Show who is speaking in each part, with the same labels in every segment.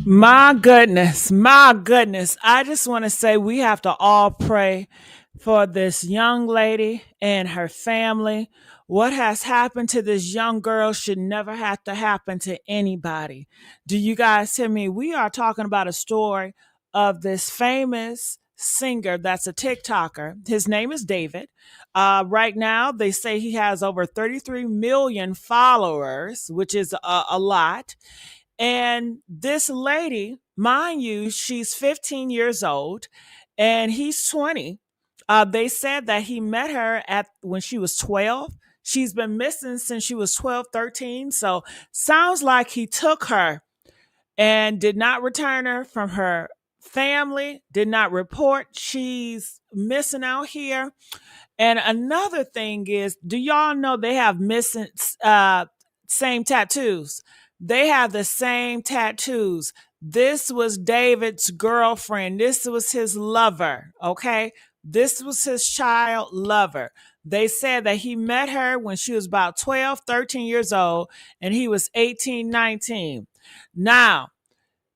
Speaker 1: My goodness, my goodness. I just want to say we have to all pray for this young lady and her family. What has happened to this young girl should never have to happen to anybody. Do you guys hear me? We are talking about a story of this famous singer that's a TikToker. His name is David. Right now, they say he has over 33 million followers, which is a lot. And this lady, mind you, she's 15 years old and he's 20. They said that he met her at when she was 12. She's been missing since she was 12, 13. So sounds like he took her and did not return her from her family, did not report she's missing out here. And another thing is, do y'all know they have missing same tattoos? They have the same tattoos. This was David's girlfriend. This was his lover, okay? This was his child lover. They said that he met her when she was about 12, 13 years old, and he was 18, 19. Now,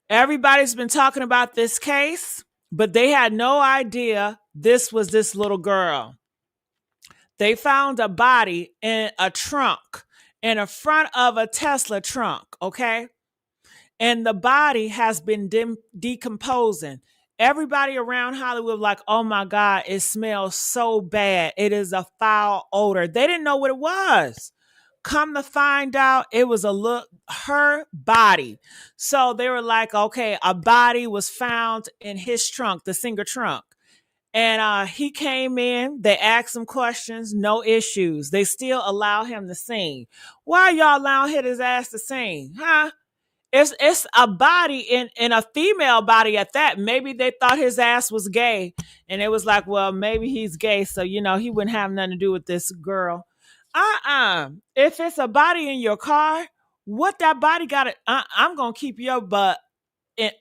Speaker 1: everybody's been talking about this case, but they had no idea this was this little girl. They found a body in a trunk, in the front of a Tesla trunk, okay? And the body has been decomposing. Everybody around Hollywood, like, oh my God, it smells so bad. It is a foul odor. They didn't know what it was. Come to find out, it was her body. So they were like, okay, a body was found in his trunk, the singer trunk. And he came in. They asked him questions, no issues. They still allow him to sing. Why y'all allowing his ass to sing, huh? It's a body in a female body at that. Maybe they thought his ass was gay, and it was like, well, maybe he's gay, so he wouldn't have nothing to do with this girl. If it's a body in your car, what that body got? I'm gonna keep your butt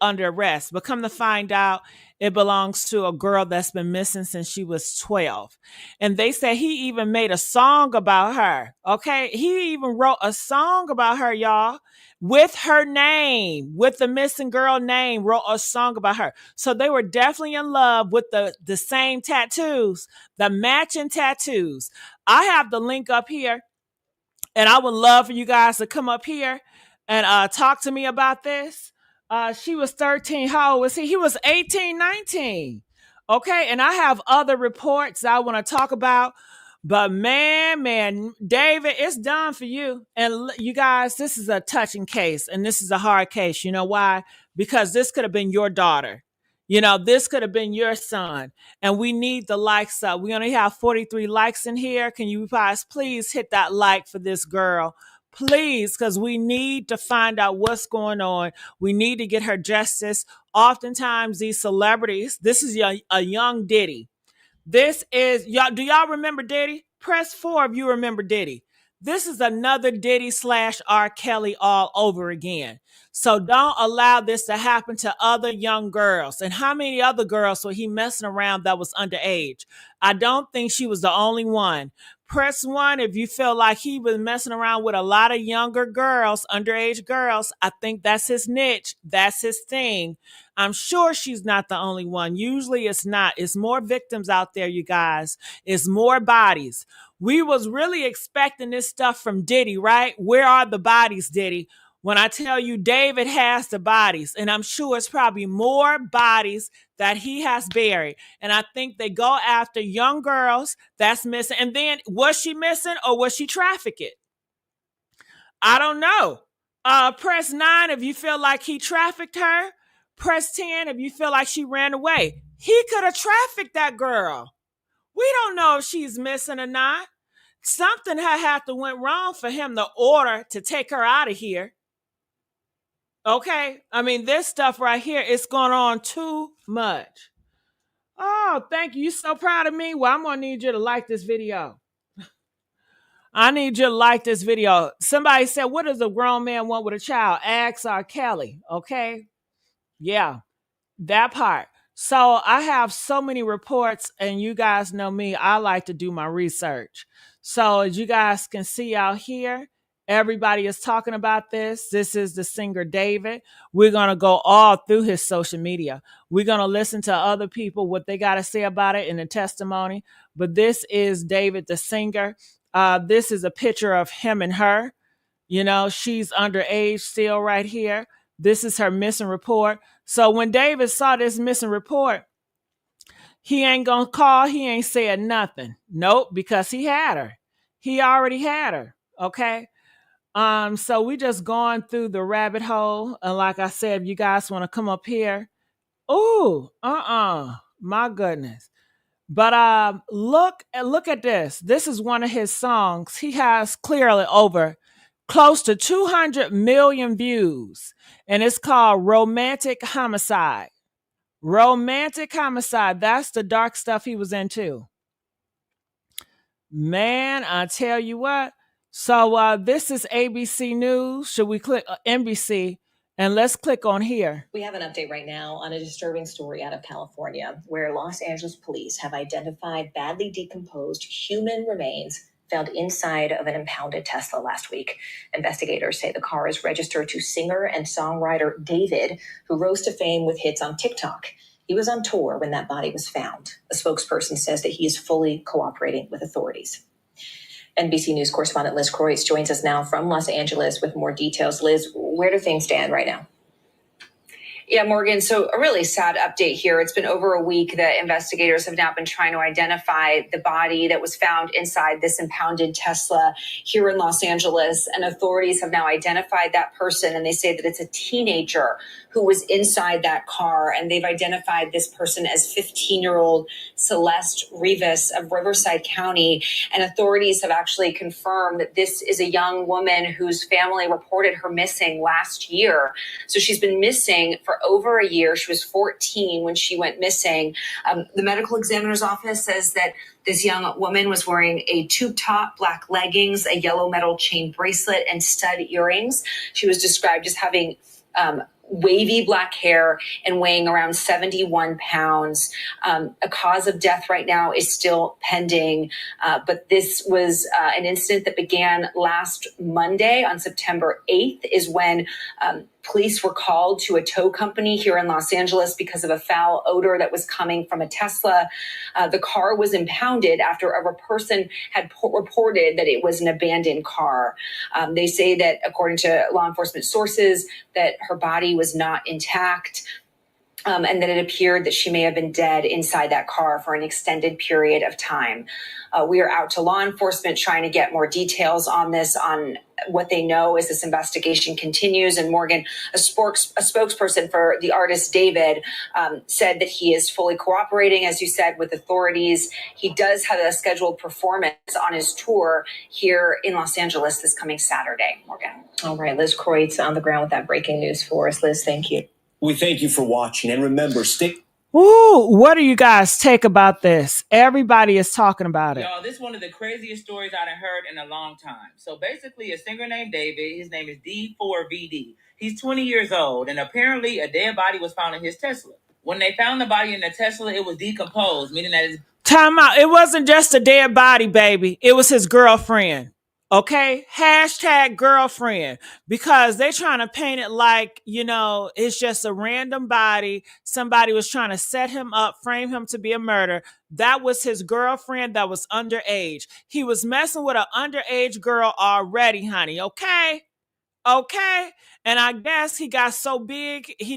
Speaker 1: under arrest. But come to find out, it belongs to a girl that's been missing since she was 12. And they said he even made a song about her. Okay. He even wrote a song about her, y'all, with her name, with the missing girl name, wrote a song about her. So they were definitely in love with the same tattoos, the matching tattoos. I have the link up here, and I would love for you guys to come up here and talk to me about this. She was 13. How old was he? He was 18, 19. Okay. And I have other reports I want to talk about. But man, David, it's done for you. And you guys, this is a touching case and this is a hard case. You know why? Because this could have been your daughter. This could have been your son. And we need the likes up. We only have 43 likes in here. Can you guys please hit that like for this girl? Please, because we need to find out what's going on. We need to get her justice. Oftentimes, these celebrities, this is a young Diddy. This is y'all. Do y'all remember Diddy? Press 4 if you remember Diddy. This is another Diddy slash R. Kelly all over again. So don't allow this to happen to other young girls. And how many other girls were he messing around that was underage? I don't think she was the only one. Press 1 if you feel like he was messing around with a lot of younger girls, underage girls. I think that's his niche. That's his thing. I'm sure she's not the only one. Usually it's not. It's more victims out there, you guys. It's more bodies. We was really expecting this stuff from Diddy, right? Where are the bodies, Diddy? When I tell you David has the bodies, and I'm sure it's probably more bodies that he has buried. And I think they go after young girls that's missing. And then was she missing or was she trafficked? I don't know. Press 9 if you feel like he trafficked her. Press 10 if you feel like she ran away. He could have trafficked that girl. We don't know if she's missing or not. Something had to went wrong for him to order to take her out of here. Okay? I mean, this stuff right here is going on too much. Oh, thank you. You're so proud of me. Well, I'm going to need you to like this video. I need you to like this video. Somebody said, what does a grown man want with a child? Ask R. Kelly. Okay? Yeah, that part. So I have so many reports, and you guys know me. I like to do my research. So as you guys can see out here, Everybody is talking about this. This is the singer David. We're going to go all through his social media. We're going to listen to other people, what they got to say about it in the testimony. But this is David, the singer. This is a picture of him and her. You know, she's underage still right here. This is her missing report. So when David saw this missing report, he ain't going to call. He ain't said nothing. Nope, because he had her. He already had her. Okay. So we just going through the rabbit hole. And like I said, if you guys want to come up here. Ooh, my goodness. But look at this. This is one of his songs. He has clearly over close to 200 million views. And it's called Romantic Homicide. Romantic Homicide. That's the dark stuff he was into. Man, I tell you what. So this is ABC News. Should we click NBC? And let's click on here.
Speaker 2: We have an update right now on a disturbing story out of California, where Los Angeles police have identified badly decomposed human remains found inside of an impounded Tesla last week. Investigators say the car is registered to singer and songwriter David, who rose to fame with hits on TikTok. He was on tour when that body was found. A spokesperson says that he is fully cooperating with authorities. NBC News correspondent Liz Croyce joins us now from Los Angeles with more details. Liz, where do things stand right now?
Speaker 3: Yeah, Morgan, so a really sad update here. It's been over a week that investigators have now been trying to identify the body that was found inside this impounded Tesla here in Los Angeles. And authorities have now identified that person, and they say that it's a teenager who was inside that car. And they've identified this person as 15-year-old Celeste Rivas of Riverside County. And authorities have actually confirmed that this is a young woman whose family reported her missing last year. So she's been missing for over a year. She was 14 when she went missing. The medical examiner's office says that this young woman was wearing a tube top, black leggings, a yellow metal chain bracelet, and stud earrings. She was described as having wavy black hair and weighing around 71 pounds. A cause of death right now is still pending, but this was an incident that began last Monday on September 8th is when police were called to a tow company here in Los Angeles because of a foul odor that was coming from a Tesla. The car was impounded after a person had reported that it was an abandoned car. They say that, according to law enforcement sources, that her body was not intact. And that it appeared that she may have been dead inside that car for an extended period of time. We are out to law enforcement trying to get more details on this, on what they know as this investigation continues. And Morgan, a spokesperson for the artist David, said that he is fully cooperating, as you said, with authorities. He does have a scheduled performance on his tour here in Los Angeles this coming Saturday, Morgan.
Speaker 2: All right, Liz Croyce on the ground with that breaking news for us. Liz, thank you.
Speaker 4: We thank you for watching, and remember, stick.
Speaker 1: Ooh, what do you guys take about this? Everybody is talking about it.
Speaker 5: Y'all, this is one of the craziest stories I've heard in a long time. So basically, a singer named David, his name is D4vd. He's 20 years old, and apparently a dead body was found in his Tesla. When they found the body in the Tesla, it was decomposed, meaning that it's...
Speaker 1: Time out. It wasn't just a dead body, baby. It was his girlfriend. Okay, hashtag girlfriend, because they're trying to paint it like, you know, it's just a random body. Somebody was trying to set him up, frame him to be a murder. That was his girlfriend that was underage. He was messing with an underage girl already, honey. Okay. And I guess he got so big, he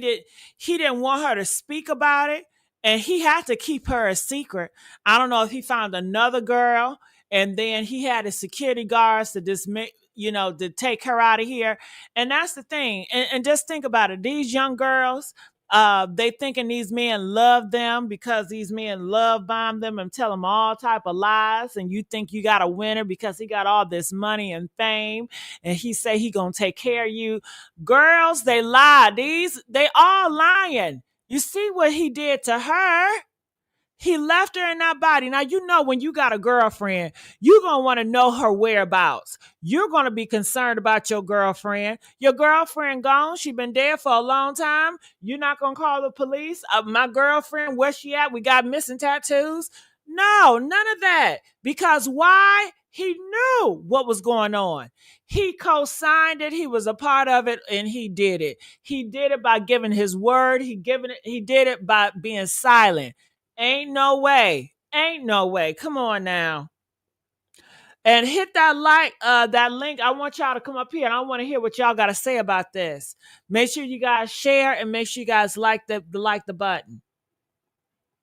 Speaker 1: didn't want her to speak about it. And he had to keep her a secret. I don't know if he found another girl, and then he had his security guards to to take her out of here. And that's the thing. And just think about it. These young girls, they thinking these men love them because these men love bomb them and tell them all type of lies. And you think you got a winner because he got all this money and fame, and he say he gonna take care of you. Girls, they lie. They all lying. You see what he did to her? He left her in that body. Now, you know, when you got a girlfriend, you're going to want to know her whereabouts. You're going to be concerned about your girlfriend. Your girlfriend gone. She been dead for a long time. You're not going to call the police. My girlfriend, where's she at? We got missing tattoos. No, none of that. Because why? He knew what was going on. He co-signed it. He was a part of it, and he did it. He did it by giving his word. He did it by being silent. Ain't no way. Ain't no way. Come on now. And hit that link. I want y'all to come up here, and I want to hear what y'all got to say about this. Make sure you guys share, and make sure you guys like the button.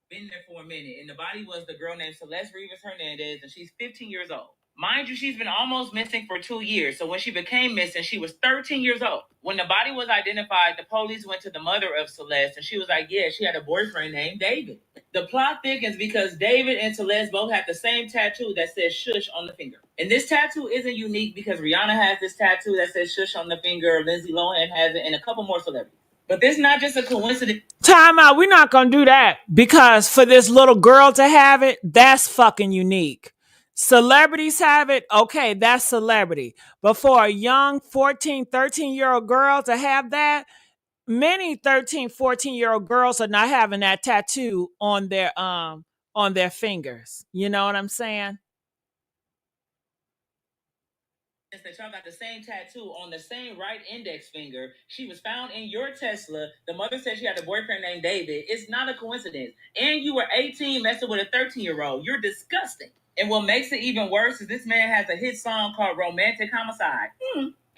Speaker 5: Been there for a minute, and the body was the girl named Celeste Rivas Hernandez, and she's 15 years old. Mind you, she's been almost missing for 2 years. So when she became missing, she was 13 years old. When the body was identified, the police went to the mother of Celeste, and she was like, yeah, she had a boyfriend named David. The plot thickens because David and Celeste both have the same tattoo that says shush on the finger. And this tattoo isn't unique because Rihanna has this tattoo that says shush on the finger, Lindsay Lohan has it, and a couple more celebrities. But this is not just a coincidence.
Speaker 1: Time out. We're not going to do that because for this little girl to have it, that's fucking unique. Celebrities have it. Okay, that's celebrity. But for a young 14, 13-year-old girl to have that, many 13, 14-year-old girls are not having that tattoo on their fingers. You know what I'm saying?
Speaker 5: That y'all got the same tattoo on the same right index finger. She was found in your Tesla. The mother said she had a boyfriend named David. It's not a coincidence. And you were 18 messing with a 13-year-old. You're disgusting. And what makes it even worse is this man has a hit song called Romantic Homicide.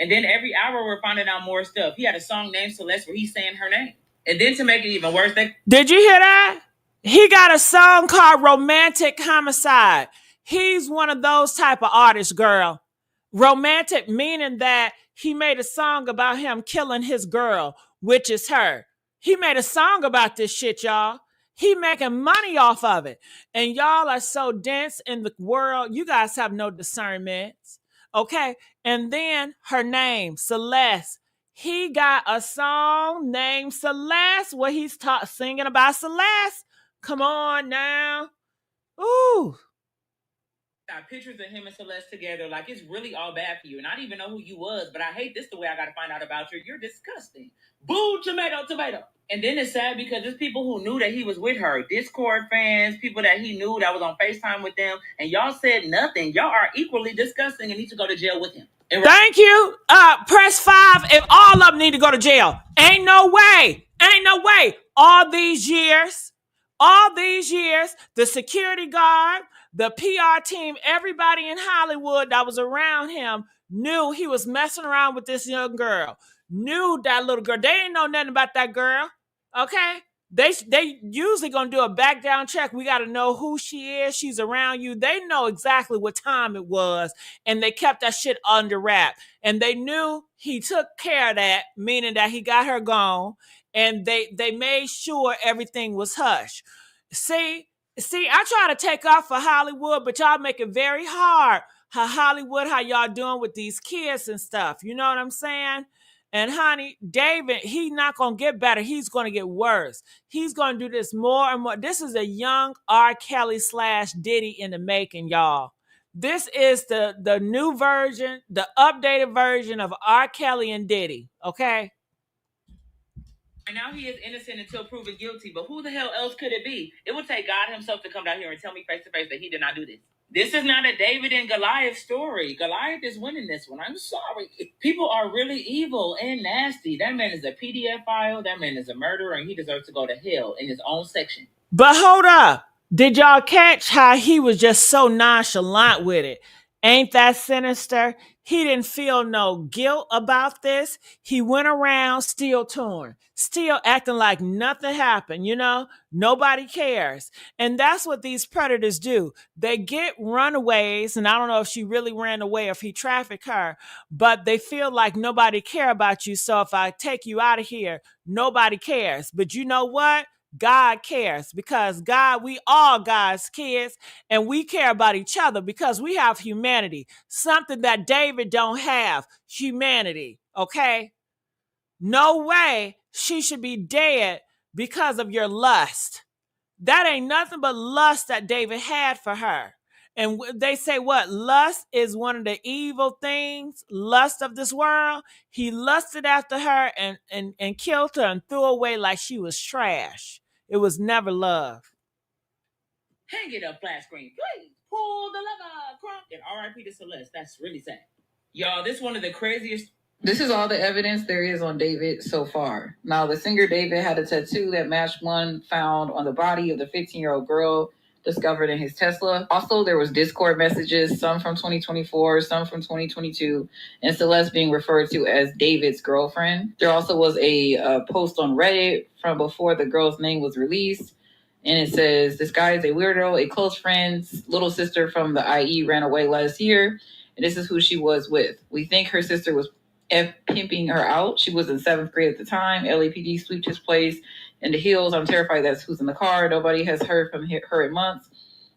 Speaker 5: And then every hour we're finding out more stuff. He had a song named Celeste where he's saying her name. And then to make it even worse,
Speaker 1: did you hear that? He got a song called Romantic Homicide. He's one of those type of artists, girl. Romantic meaning that he made a song about him killing his girl, which is her. He made a song about this shit, y'all. He making money off of it. And y'all are so dense in the world. You guys have no discernment. Okay. And then her name, Celeste. He got a song named Celeste where he's singing about Celeste. Come on now. Ooh.
Speaker 5: Got pictures of him and Celeste together. Like, it's really all bad for you. And I didn't even know who you was, but I hate this the way I got to find out about you. You're disgusting. Boo, tomato, tomato. And then it's sad because there's people who knew that he was with her. Discord fans, people that he knew that was on FaceTime with them. And y'all said nothing. Y'all are equally disgusting and need to go to jail with him.
Speaker 1: Thank you. Press 5 if all of them need to go to jail. Ain't no way. Ain't no way. All these years, the security guard, the PR team, everybody in Hollywood that was around him knew he was messing around with this young girl. Knew that little girl. They didn't know nothing about that girl. Okay? They usually gonna do a background check. We got to know who she is. She's around you. They know exactly what time it was, and they kept that shit under wrap. And they knew he took care of that, meaning that he got her gone, and they made sure everything was hush. See, I try to take off for Hollywood, but y'all make it very hard. Hollywood, how y'all doing with these kids and stuff? You know what I'm saying? And honey, David, he's not going to get better. He's going to get worse. He's going to do this more and more. This is a young R. Kelly / Diddy in the making, y'all. This is the new version, the updated version of R. Kelly and Diddy, okay?
Speaker 5: And now he is innocent until proven guilty. But who the hell else could it be? It would take God himself to come down here and tell me face to face that he did not do this. This is not a David and Goliath story. Goliath is winning this one. I'm sorry. People are really evil and nasty. That man is a PDF file. That man is a murderer, and he deserves to go to hell in his own section.
Speaker 1: But hold up. Did y'all catch how he was just so nonchalant with it? Ain't that sinister? He didn't feel no guilt about this. He went around still torn, still acting like nothing happened, you know? Nobody cares. And that's what these predators do. They get runaways, and I don't know if she really ran away or if he trafficked her, but they feel like nobody care about you. So if I take you out of here, nobody cares. But you know what? God cares because God, we all God's kids, and we care about each other because we have humanity, something that David don't have, humanity, okay? No way she should be dead because of your lust. That ain't nothing but lust that David had for her. And they say what? Lust is one of the evil things, lust of this world. He lusted after her and killed her and threw away like she was trash. It was never love.
Speaker 5: Hang it up, flat screen, please. Pull the lever, crunk, and R.I.P. to Celeste. That's really sad. Y'all, this is one of the craziest.
Speaker 2: This is all the evidence there is on David so far. Now, the singer David had a tattoo that matched one found on the body of the 15-year-old girl discovered in his Tesla. Also, there was Discord messages, some from 2024, some from 2022, and Celeste being referred to as David's girlfriend. There also was a post on Reddit from before the girl's name was released, and it says, "This guy is a weirdo, a close friend's little sister from the IE ran away last year, and this is who she was with. We think her sister was pimping her out. She was in 7th grade at the time. LAPD swept his place in the hills. I'm terrified that's who's in the car. Nobody has heard from her in months.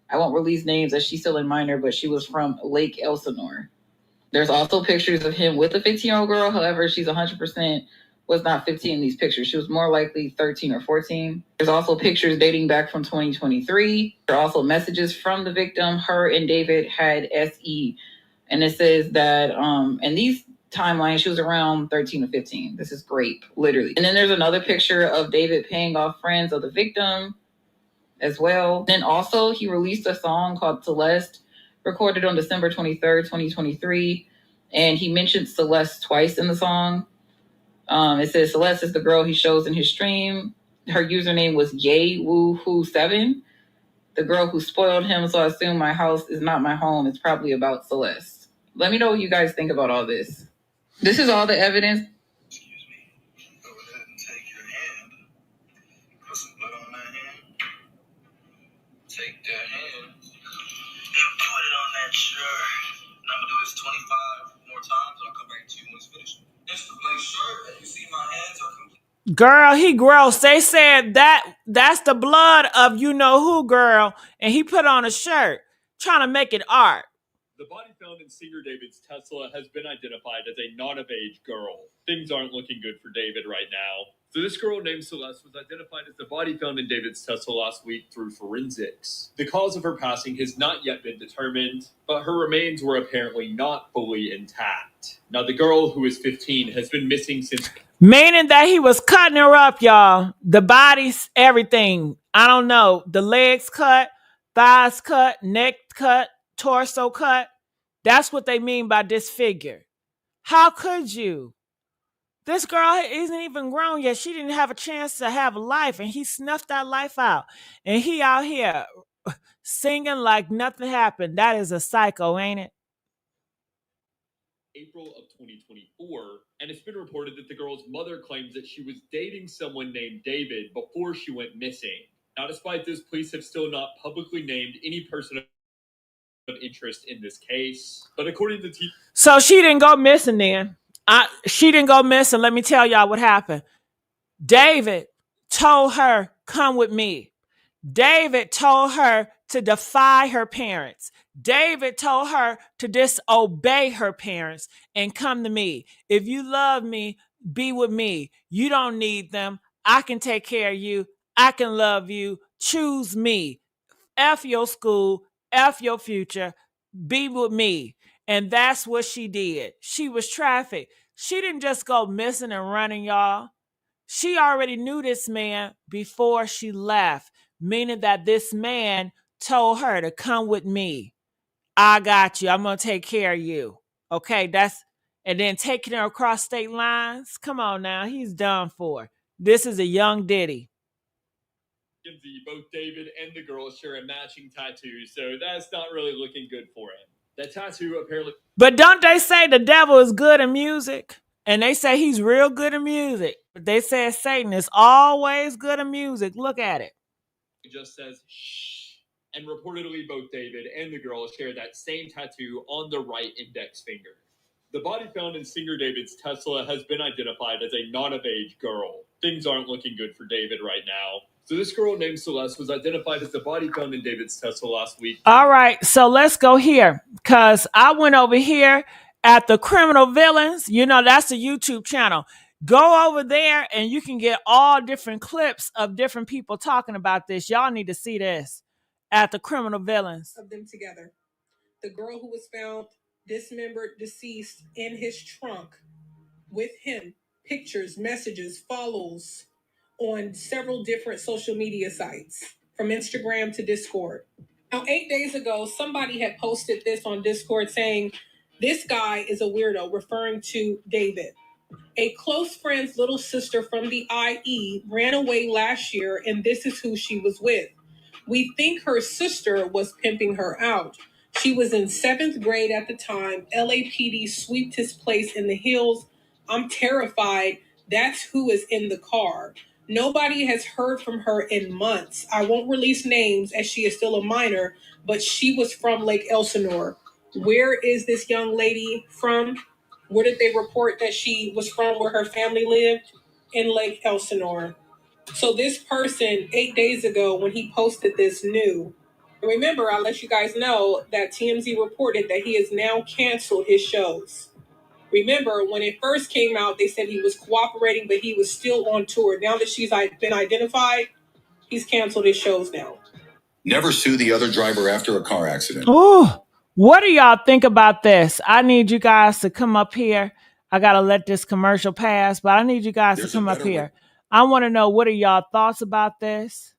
Speaker 2: I won't release names as she's still a minor, but she was from Lake Elsinore." There's also pictures of him with a 15-year-old girl. However, she's 100% was not 15 in these pictures. She was more likely 13 or 14. There's also pictures dating back from 2023. There are also messages from the victim. Her and David had SE. And it says that, and these timeline, she was around 13 or 15. This is great, literally. And then there's another picture of David paying off friends of the victim as well. Then also he released a song called Celeste, recorded on December 23rd, 2023. And he mentioned Celeste twice in the song. It says Celeste is the girl he shows in his stream. Her username was YayWooHoo7. The girl who spoiled him, so I assume my house is not my home. It's probably about Celeste. Let me know what you guys think about all this. This is all the evidence.
Speaker 6: Excuse me. Go ahead and take your hand. Put some blood on that hand. Take that hand and put it on that shirt. And I'm gonna do this 25 more times, and I'll come back to you when it's finished. It's the blank shirt, and you see my hands are complete.
Speaker 1: Girl, he gross. They said that's the blood of you know who, girl, and he put on a shirt trying to make it art.
Speaker 7: The body found in singer David's Tesla has been identified as a not-of-age girl. Things aren't looking good for David right now. So this girl named Celeste was identified as the body found in David's Tesla last week through forensics. The cause of her passing has not yet been determined, but her remains were apparently not fully intact. Now, the girl, who is 15, has been missing since...
Speaker 1: Meaning that he was cutting her up, y'all. The bodies, everything. I don't know. The legs cut, thighs cut, neck cut, torso cut. That's what they mean by disfigure. How could you? This girl isn't even grown yet. She didn't have a chance to have a life, and he snuffed that life out. And he out here singing like nothing happened. That is a psycho, ain't it?
Speaker 7: April of 2024, and it's been reported that the girl's mother claims that she was dating someone named David before she went missing. Now, despite this, police have still not publicly named any person of interest in this case. But according to
Speaker 1: So she didn't go missing then. She didn't go missing. Let me tell y'all what happened. David told her, come with me. David told her to defy her parents. David told her to disobey her parents and come to me. If you love me, be with me. You don't need them. I can take care of you. I can love you. Choose me. F your school. F your future. Be with me. And that's what she did. She was trafficked. She didn't just go missing and running, y'all. She already knew this man before she left, meaning that this man told her to come with me. I got you. I'm going to take care of you. Okay, and then taking her across state lines. Come on now. He's done for. This is a young Diddy.
Speaker 7: both David and the girl share a matching tattoo, so that's not really looking good for him. That tattoo apparently...
Speaker 1: But don't they say the devil is good in music? And they say he's real good in music. But they say Satan is always good in music. Look at it.
Speaker 7: It just says, shh. And reportedly, both David and the girl share that same tattoo on the right index finger. The body found in singer David's Tesla has been identified as a not-of-age girl. Things aren't looking good for David right now. So this girl named Celeste was identified as the body found in David's Tesla last week.
Speaker 1: All right, so let's go here. Because I went over here at the Criminal Villains. You know, that's a YouTube channel. Go over there and you can get all different clips of different people talking about this. Y'all need to see this at the Criminal Villains.
Speaker 8: Of them together. The girl who was found dismembered, deceased in his trunk with him, pictures, messages, follows on several different social media sites, from Instagram to Discord. Now, 8 days ago, somebody had posted this on Discord saying, "This guy is a weirdo," referring to David. A close friend's little sister from the IE ran away last year, and this is who she was with. We think her sister was pimping her out. She was in 7th grade at the time. LAPD swept his place in the hills. I'm terrified. That's who is in the car. Nobody has heard from her in months. I won't release names as she is still a minor, but she was from Lake Elsinore. Where is this young lady from? Where did they report that she was from, where her family lived? In Lake Elsinore. So this person 8 days ago, when he posted this, knew. And remember, I'll let you guys know that TMZ reported that he has now canceled his shows. Remember, when it first came out, they said he was cooperating, but he was still on tour. Now that she's been identified, he's canceled his shows now.
Speaker 2: Never sue the other driver after a car accident.
Speaker 1: Oh, what do y'all think about this? I need you guys to come up here. I got to let this commercial pass, but I need you guys to come up here. I want to know, what are y'all thoughts about this?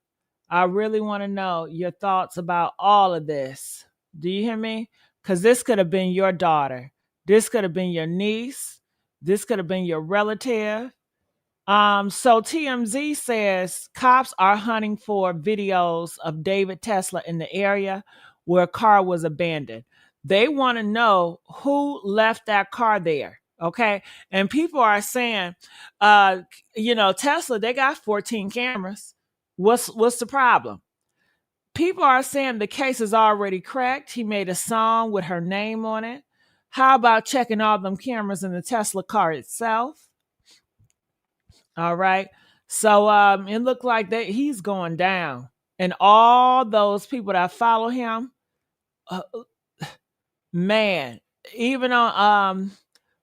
Speaker 1: I really want to know your thoughts about all of this. Do you hear me? Because this could have been your daughter. This could have been your niece. This could have been your relative. So TMZ says cops are hunting for videos of David Tesla in the area where a car was abandoned. They want to know who left that car there. Okay. And people are saying, Tesla, they got 14 cameras. What's the problem? People are saying the case is already cracked. He made a song with her name on it. How about checking all them cameras in the Tesla car itself? All right. So it looked like that he's going down. And all those people that follow him, man, even on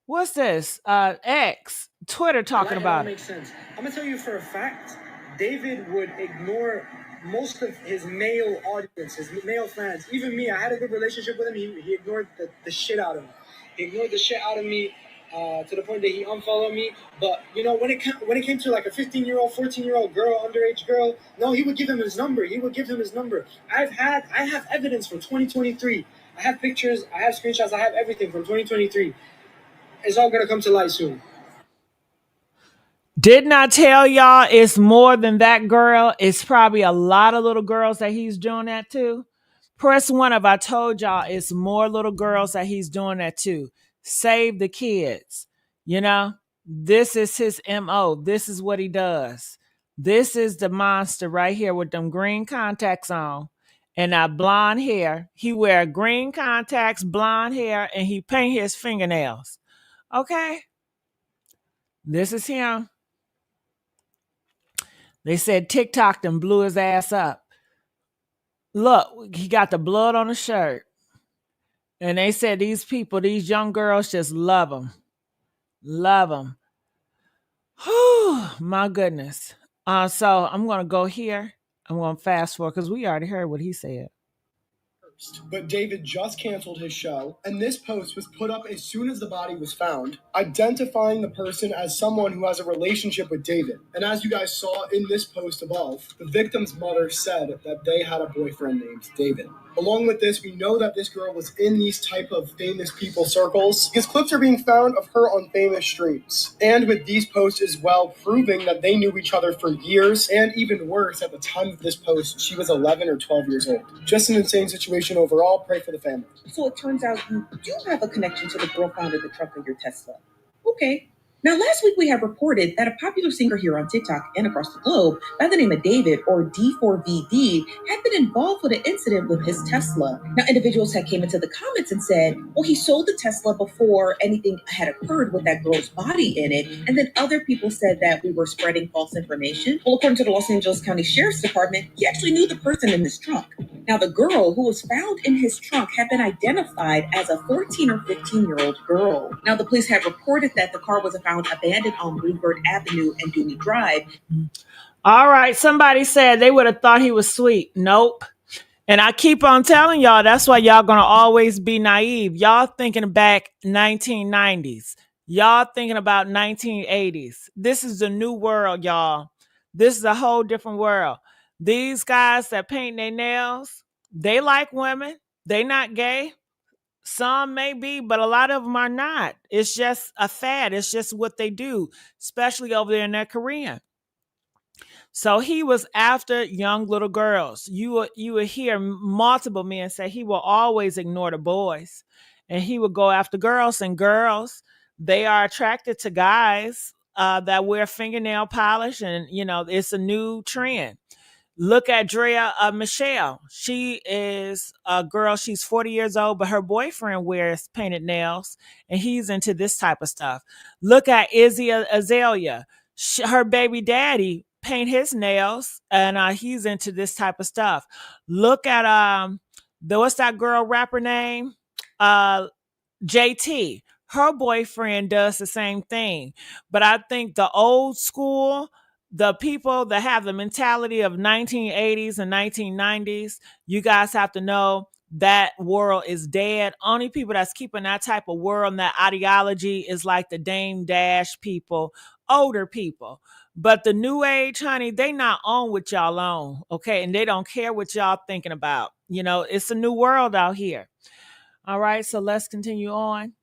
Speaker 1: what's this? X, Twitter talking about it.
Speaker 9: Makes sense. I'm gonna tell you for a fact, David would ignore most of his male audience, his male fans. Even me, I had a good relationship with him. He ignored the shit out of me. He ignored the shit out of me to the point that he unfollowed me. But when it came to like a 15-year-old, 14-year-old girl, underage girl, no, he would give him his number. I have evidence from 2023. I have pictures. I have screenshots. I have everything from 2023. It's all gonna come to light soon.
Speaker 1: Didn't I tell y'all it's more than that girl? It's probably a lot of little girls that he's doing that to. Press 1 if I told y'all it's more little girls that he's doing that to. Save the kids. This is his MO. This is what he does. This is the monster right here with them green contacts on and that blonde hair. He wear green contacts, blonde hair, and he paint his fingernails. Okay? This is him. They said TikTok them blew his ass up. Look, he got the blood on the shirt. And they said these people, these young girls just love him. Love him. Whew, my goodness. So I'm going to go here. I'm going to fast forward because we already heard what he said.
Speaker 10: But David just canceled his show, and this post was put up as soon as the body was found, identifying the person as someone who has a relationship with David. And as you guys saw in this post above, the victim's mother said that they had a boyfriend named David. Along with this, we know that this girl was in these type of famous people circles because clips are being found of her on famous streams. And with these posts as well, proving that they knew each other for years, and even worse, at the time of this post, she was 11 or 12 years old. Just an insane situation overall. Pray for the family.
Speaker 11: So it turns out you do have a connection to the girl found in the trunk of your Tesla. Okay. Now, last week we have reported that a popular singer here on TikTok and across the globe by the name of David, or D4vd, had been involved with an incident with his Tesla. Now, individuals had came into the comments and said, well, he sold the Tesla before anything had occurred with that girl's body in it. And then other people said that we were spreading false information. Well, according to the Los Angeles County Sheriff's Department, he actually knew the person in his trunk. Now, the girl who was found in his trunk had been identified as a 14 or 15-year-old girl. Now, the police have reported that the car was found abandoned on Bluebird Avenue and Dewey Drive.
Speaker 1: All right. Somebody said they would have thought he was sweet. Nope. And I keep on telling y'all, that's why y'all going to always be naive. Y'all thinking back 1990s. Y'all thinking about 1980s. This is the new world, y'all. This is a whole different world. These guys that paint their nails, They like women. They not gay. Some may be, but a lot of them are not. It's just a fad. It's just what they do, especially over there in that Korean. So he was after young little girls. You will hear multiple men say he will always ignore the boys, and he would go after girls. And girls, they are attracted to guys that wear fingernail polish, and it's a new trend. Look at Drea Michelle. She is a girl. She's 40 years old, but her boyfriend wears painted nails, and he's into this type of stuff. Look at Izzy Azalea. Her baby daddy paint his nails, and he's into this type of stuff. Look at what's that girl rapper name? JT. Her boyfriend does the same thing. But I think the old school, the people that have the mentality of 1980s and 1990s, you guys have to know that world is dead. Only people that's keeping that type of world and that ideology is like the Dame Dash people, older people. But the new age, honey, they not on what y'all on, okay? And they don't care what y'all thinking about. It's a new world out here. All right, so let's continue on.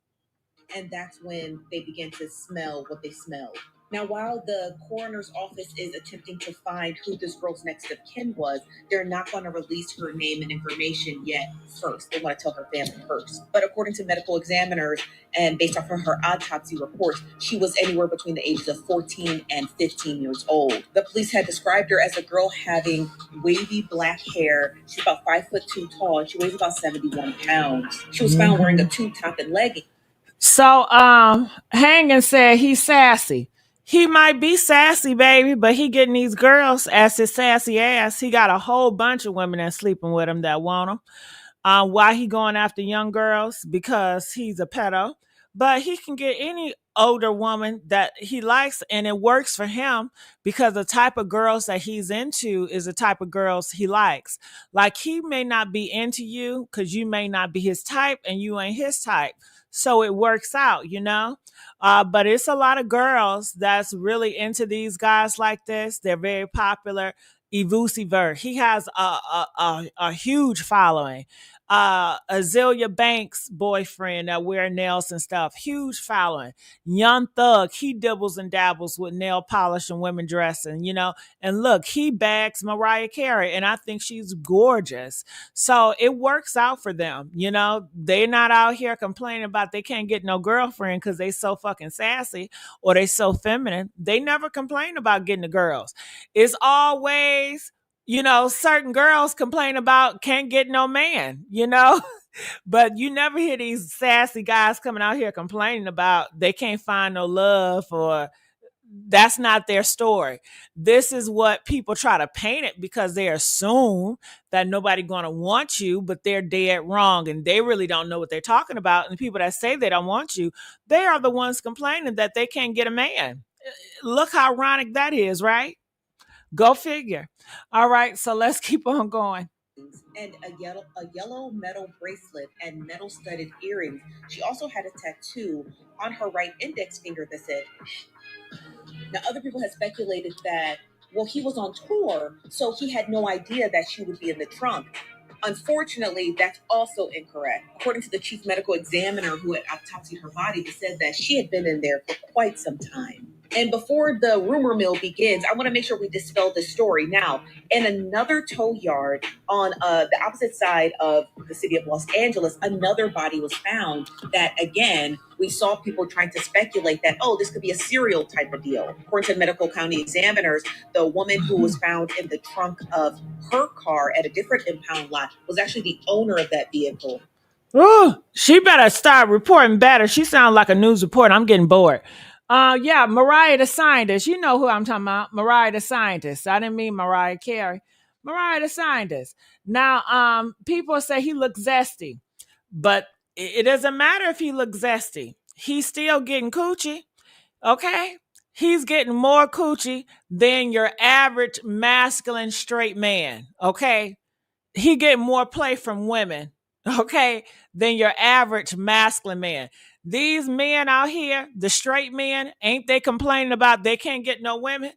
Speaker 11: And that's when they began to smell what they smelled. Now, while the coroner's office is attempting to find who this girl's next of kin was, they're not going to release her name and information yet first. They want to tell her family first. But according to medical examiners and based off of her autopsy reports, she was anywhere between the ages of 14 and 15 years old. The police had described her as a girl having wavy black hair. She's about 5'2" tall, and she weighs about 71 pounds. She was found wearing a tube top and leggings.
Speaker 1: So Hangin said he's sassy. He might be sassy, baby, but he getting these girls as his sassy ass. He got a whole bunch of women that's sleeping with him that want him. Why he going after young girls? Because he's a pedo. But he can get any older woman that he likes, and it works for him because the type of girls that he's into is the type of girls he likes. Like, he may not be into you because you may not be his type and you ain't his type. So it works out, but it's a lot of girls that's really into these guys like this. They're very popular. Evusiver, he has a huge following. Azealia Banks' boyfriend that wear nails and stuff, huge following. Young Thug, he dibbles and dabbles with nail polish and women dressing, and look, he bags Mariah Carey, and I think she's gorgeous. So it works out for them. They're not out here complaining about they can't get no girlfriend because they so fucking sassy or they so feminine. They never complain about getting the girls. It's always, certain girls complain about can't get no man, but you never hear these sassy guys coming out here complaining about they can't find no love, or that's not their story. This is what people try to paint it because they assume that nobody gonna want you, but they're dead wrong, and they really don't know what they're talking about. And the people that say they don't want you, they are the ones complaining that they can't get a man. Look how ironic that is, right? Go figure. All right, so let's keep on going.
Speaker 11: And a yellow metal bracelet and metal studded earrings. She also had a tattoo on her right index finger that said. Now, other people have speculated that, well, he was on tour, so he had no idea that she would be in the trunk. Unfortunately, that's also incorrect. According to the chief medical examiner who had autopsied her body, it said that she had been in there for quite some time. And before the rumor mill begins, I want to make sure we dispel this story. Now, in another tow yard on the opposite side of the city of Los Angeles, another body was found that, again, we saw people trying to speculate that, oh, this could be a serial type of deal. According to medical county examiners, the woman who was found in the trunk of her car at a different impound lot was actually the owner of that vehicle.
Speaker 1: Ooh, she better start reporting better. She sounds like a news reporter. I'm getting bored. Yeah, Mariah the scientist. You know who I'm talking about. Mariah the scientist. I didn't mean Mariah Carey. Mariah the scientist. Now, people say he looks zesty, but it doesn't matter if he looks zesty. He's still getting coochie. Okay? He's getting more coochie than your average masculine straight man. Okay? He get more play from women, okay, than your average masculine man. These men out here, the straight men, ain't they complaining about they can't get no women?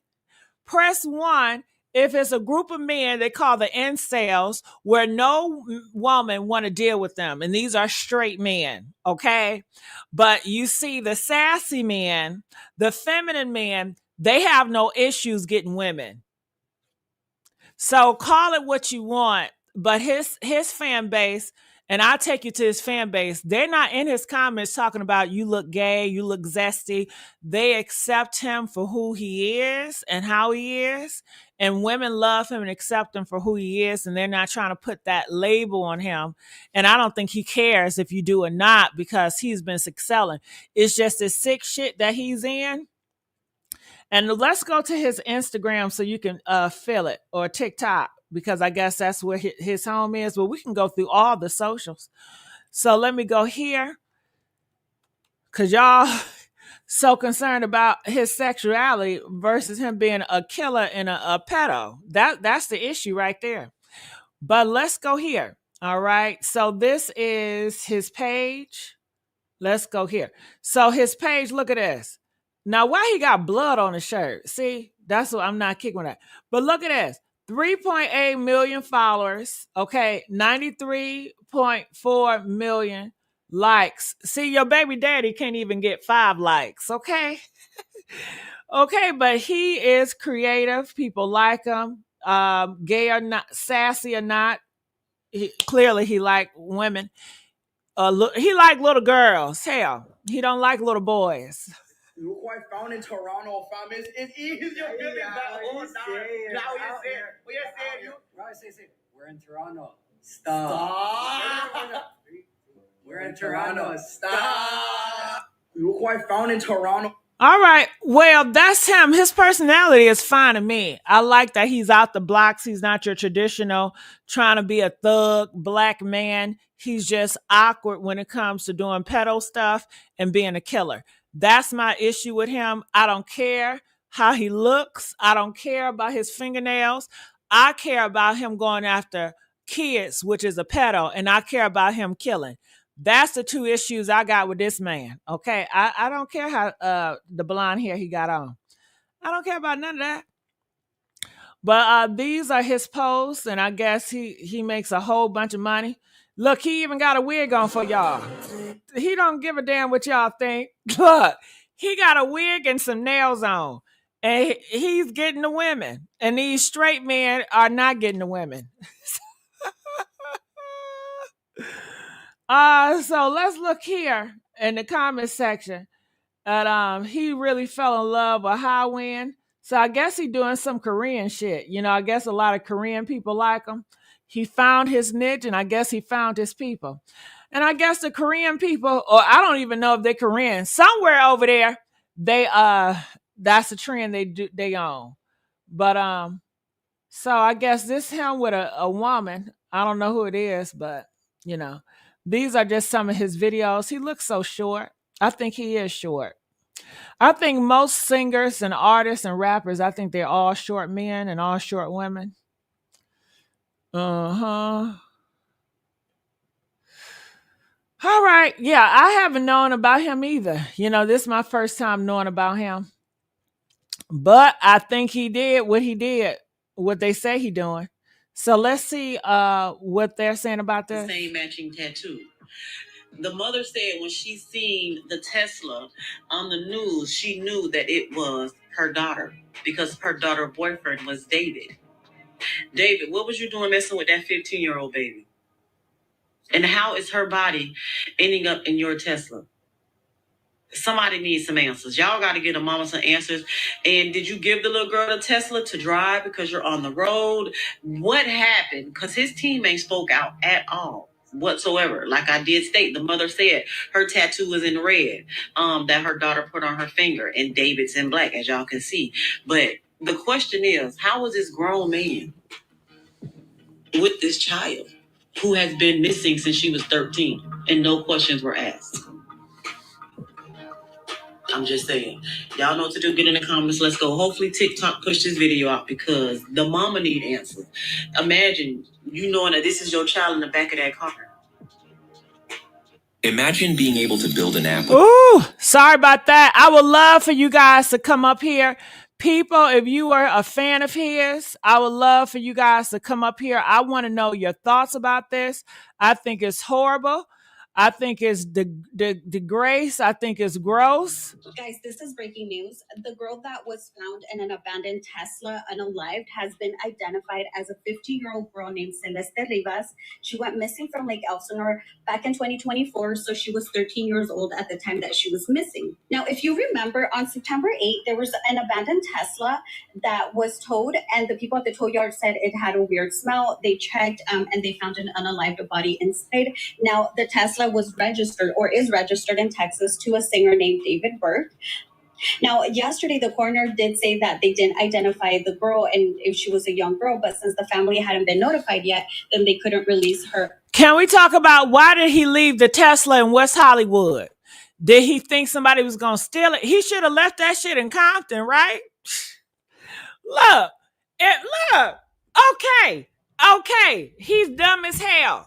Speaker 1: Press 1 if it's a group of men, they call the incels, where no woman want to deal with them, and these are straight men, okay? But you see the sassy men, the feminine men, they have no issues getting women. So call it what you want, but his fan base, and I'll take you to his fan base, they're not in his comments talking about you look gay, you look zesty. They accept him for who he is and how he is, and women love him and accept him for who he is, and they're not trying to put that label on him. And I don't think he cares if you do or not, because he's been excelling. It's just the sick shit that he's in. And let's go to his Instagram so you can feel it, or TikTok, because I guess that's where his home is. But we can go through all the socials. So let me go here, because y'all so concerned about his sexuality versus him being a killer and a pedo. That's the issue right there. But let's go here. All right. So this is his page. Let's go here. So his page, look at this. Now, why he got blood on his shirt? See, that's what I'm not kicking with that. But look at this. 3.8 million followers. Okay. 93.4 million likes. See, your baby daddy can't even get 5 likes. Okay. Okay. But he is creative. People like him. Gay or not, sassy or not. Clearly he like women. He like little girls. Hell, he don't like little boys.
Speaker 9: You were quite found in Toronto, fam. It's easy. Now you say, we're in Toronto. Stop. We're in Toronto. Stop. You were quite found in Toronto.
Speaker 1: All right. Well, that's him. His personality is fine to me. I like that he's out the blocks. He's not your traditional trying to be a thug black man. He's just awkward when it comes to doing pedo stuff and being a killer. That's my issue with him. I don't care how he looks. I don't care about his fingernails. I care about him going after kids, which is a pedo, and I care about him killing. That's the 2 issues I got with this man. Okay. I don't care how the blonde hair he got on. I don't care about none of that. But these are his posts, and I guess he makes a whole bunch of money. Look, he even got a wig on for y'all. He don't give a damn what y'all think. Look, he got a wig and some nails on. And he's getting the women. And these straight men are not getting the women. So let's look here in the comment section. And he really fell in love with Hywin. So I guess he's doing some Korean shit. You know, I guess a lot of Korean people like him. He found his niche, and I guess he found his people. And I guess the Korean people, or I don't even know if they're Korean, somewhere over there, they that's a trend they own. But so I guess this him with a woman. I don't know who it is, but you know. These are just some of his videos. He looks so short. I think he is short. I think most singers and artists and rappers, I think they're all short men and all short women. All right. Yeah, I haven't known about him either. You know, this is my first time knowing about him. But I think he did what they say he doing. So let's see what they're saying about this.
Speaker 11: Same matching tattoo. The mother said when she seen the Tesla on the news, she knew that it was her daughter because her daughter's boyfriend was David. David, what was you doing messing with that 15-year-old baby? And how is her body ending up in your Tesla? Somebody needs some answers. Y'all got to get a mama some answers. And did you give the little girl a Tesla to drive because you're on the road? What happened? Because his team ain't spoke out at all whatsoever. Like I did state, the mother said her tattoo was in red that her daughter put on her finger, and David's in black, as y'all can see. But the question is, how was this grown man with this child who has been missing since she was 13 and no questions were asked? I'm just saying. Y'all know what to do. Get in the comments. Let's go. Hopefully TikTok push this video out because the mama need answers. Imagine you knowing that this is your child in the back of that car.
Speaker 2: Imagine being able to build an app.
Speaker 1: Ooh, sorry about that. I would love for you guys to come up here. People, if you are a fan of his, I would love for you guys to come up here. I want to know your thoughts about this. I think it's horrible. I think it's disgrace. I think it's gross.
Speaker 2: Guys, this is breaking news. The girl that was found in an abandoned Tesla unalived has been identified as a 50-year-old girl named Celeste Rivas. She went missing from Lake Elsinore back in 2024, so she was 13 years old at the time that she was missing. Now, if you remember, on September 8th, there was an abandoned Tesla that was towed, and the people at the tow yard said it had a weird smell. They checked, and they found an unalived body inside. Now, the Tesla was registered or is registered in Texas to a singer named David Burke. Now, yesterday, the coroner did say that they didn't identify the girl and if she was a young girl, but since the family hadn't been notified yet, then they couldn't release her.
Speaker 1: Can we talk about why did he leave the Tesla in West Hollywood? Did he think somebody was going to steal it? He should have left that shit in Compton, right? Look. Okay. He's dumb as hell.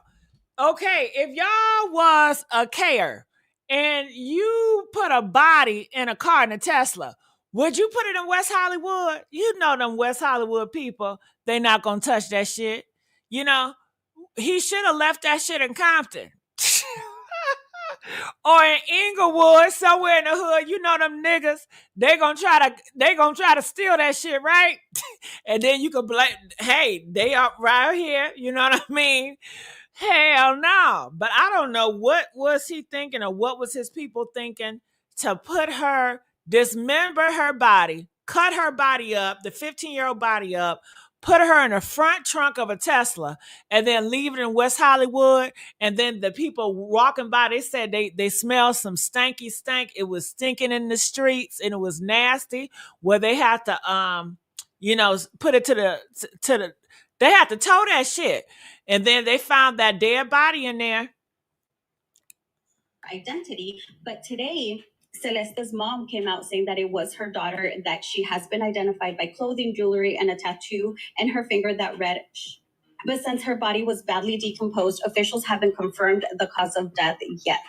Speaker 1: Okay, if y'all was a care and you put a body in a car in a Tesla, would you put it in West Hollywood? You know them West Hollywood people, they not gonna touch that shit. You know, he should have left that shit in Compton. Or in Inglewood, somewhere in the hood. You know them niggas, they gonna try to steal that shit, right? And then you could blame, hey, they up right here, you know what I mean? Hell no. But I don't know what was he thinking or what was his people thinking to put her, dismember her body, cut her body up, the 15-year-old body up, put her in the front trunk of a Tesla, and then leave it in West Hollywood. And then the people walking by, they said they smelled some stanky stank. It was stinking in the streets and it was nasty, where they had to put it to the they had to tow that shit. And then they found that dead body in there.
Speaker 2: Identity, but today Celeste's mom came out saying that it was her daughter, that she has been identified by clothing, jewelry, and a tattoo in her finger that read Shh. But since her body was badly decomposed, officials haven't confirmed the cause of death yet.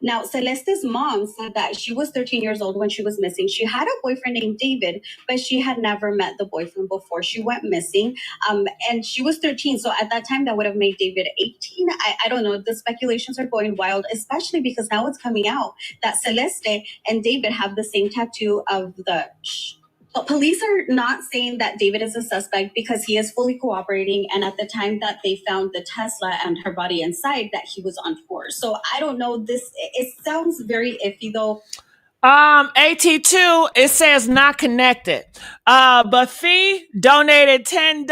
Speaker 2: Now, Celeste's mom said that she was 13 years old when she was missing. She had a boyfriend named David, but she had never met the boyfriend before she went missing. And she was 13. So at that time, that would have made David 18. I don't know. The speculations are going wild, especially because now it's coming out that Celeste and David have the same tattoo of the Shh. But police are not saying that David is a suspect because he is fully cooperating. And at the time that they found the Tesla and her body inside, that he was on tour. So I don't know. It sounds very iffy though.
Speaker 1: AT2, it says not connected. But Fee donated $10.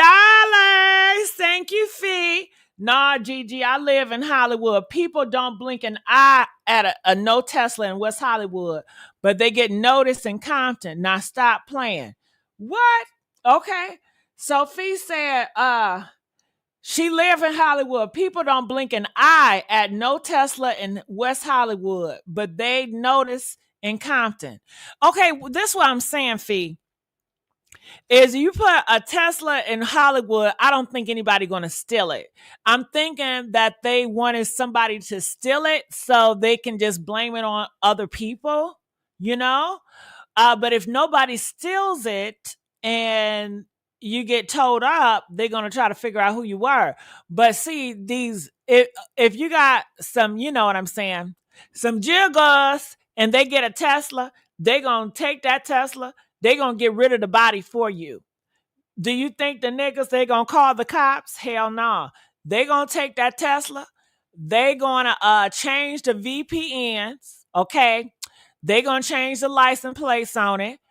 Speaker 1: Thank you, Fee. Nah, Gigi, I live in Hollywood. People don't blink an eye at a no Tesla in West Hollywood, but they get noticed in Compton. Now stop playing. What? Okay. So Fee said, she live in Hollywood. People don't blink an eye at no Tesla in West Hollywood, but they notice in Compton. Okay, this is what I'm saying, Fee. Is you put a Tesla in Hollywood, I don't think anybody going to steal it. I'm thinking that they wanted somebody to steal it so they can just blame it on other people, you know? But if nobody steals it and you get towed up, they're going to try to figure out who you were. But see, if you got some, you know what I'm saying, some jiggers and they get a Tesla, they're going to take that Tesla, they're going to get rid of the body for you. Do you think the niggas, they going to call the cops? Hell no. They going to take that Tesla. They going to change the VPNs, okay? They going to change the license plates on it.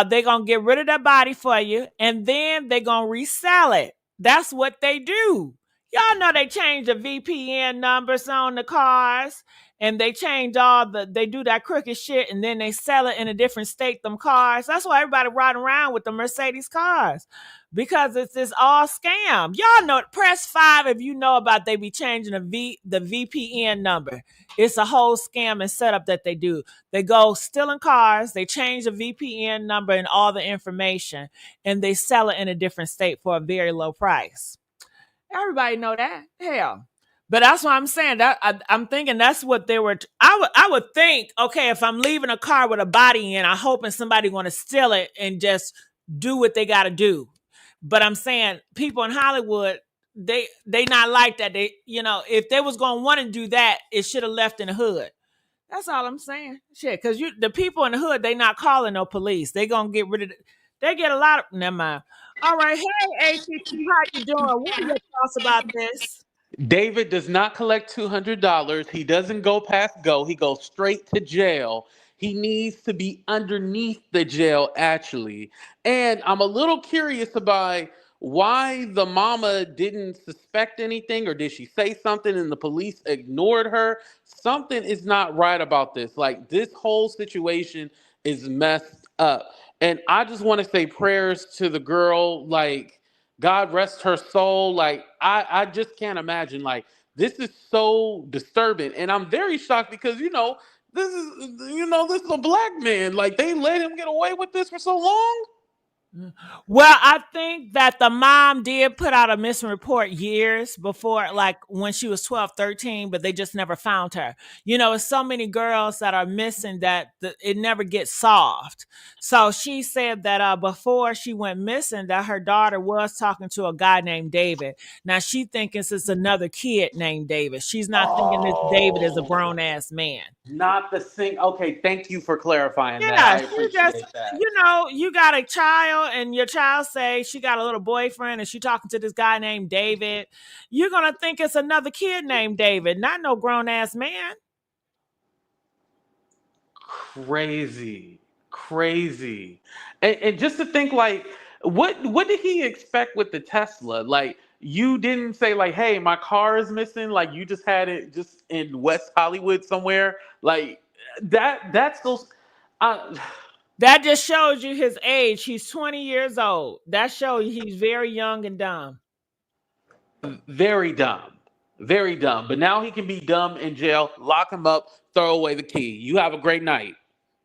Speaker 1: They going to get rid of that body for you, and then they going to resell it. That's what they do. Y'all know they change the VPN numbers on the cars, and they change they do that crooked shit, and then they sell it in a different state, them cars. That's why everybody riding around with the Mercedes cars, because it's all scam. Y'all know, press 5 if you know about they be changing the VPN number. It's a whole scam and setup that they do. They go stealing cars, they change the VPN number and all the information, and they sell it in a different state for a very low price. Everybody know that. Hell. But that's what I'm saying. I'm thinking that's what they were. I would think, okay, if I'm leaving a car with a body in, I'm hoping somebody going to steal it and just do what they got to do. But I'm saying people in Hollywood, they not like that. They, if they was gonna want to do that, it should have left in the hood. That's all I'm saying. Shit, because the people in the hood, they not calling no police. They gonna get rid of it. They get a lot of. Never mind. All right, hey ATT, how you doing? What are your thoughts about this?
Speaker 12: David does not collect $200. He doesn't go past go. He goes straight to jail. He needs to be underneath the jail, actually. And I'm a little curious about why the mama didn't suspect anything, or did she say something and the police ignored her? Something is not right about this. Like, this whole situation is messed up. And I just want to say prayers to the girl. Like, God rest her soul. Like, I just can't imagine. Like, this is so disturbing. And I'm very shocked because, this is a black man. Like, they let him get away with this for so long.
Speaker 1: Well, I think that the mom did put out a missing report years before, like when she was 12, 13, but they just never found her. It's so many girls that are missing that it never gets solved. So she said that before she went missing, that her daughter was talking to a guy named David. Now she thinking it's another kid named David. She's not thinking this David is a grown ass man.
Speaker 12: Not the same. Okay, thank you for clarifying that.
Speaker 1: Yeah,
Speaker 12: I
Speaker 1: she just,
Speaker 12: appreciate that.
Speaker 1: you got a child and your child say she got a little boyfriend and she talking to this guy named David. You're going to think it's another kid named David, not no grown ass man.
Speaker 12: Crazy. And just to think, like, what did he expect with the Tesla? Like, you didn't say, like, hey, my car is missing. Like, you just had it just in West Hollywood somewhere. Like, that's those. Uh,
Speaker 1: That just shows you his age. He's 20 years old. That shows you he's very young and dumb.
Speaker 12: Very dumb. Very dumb. But now he can be dumb in jail. Lock him up. Throw away the key. You have a great night.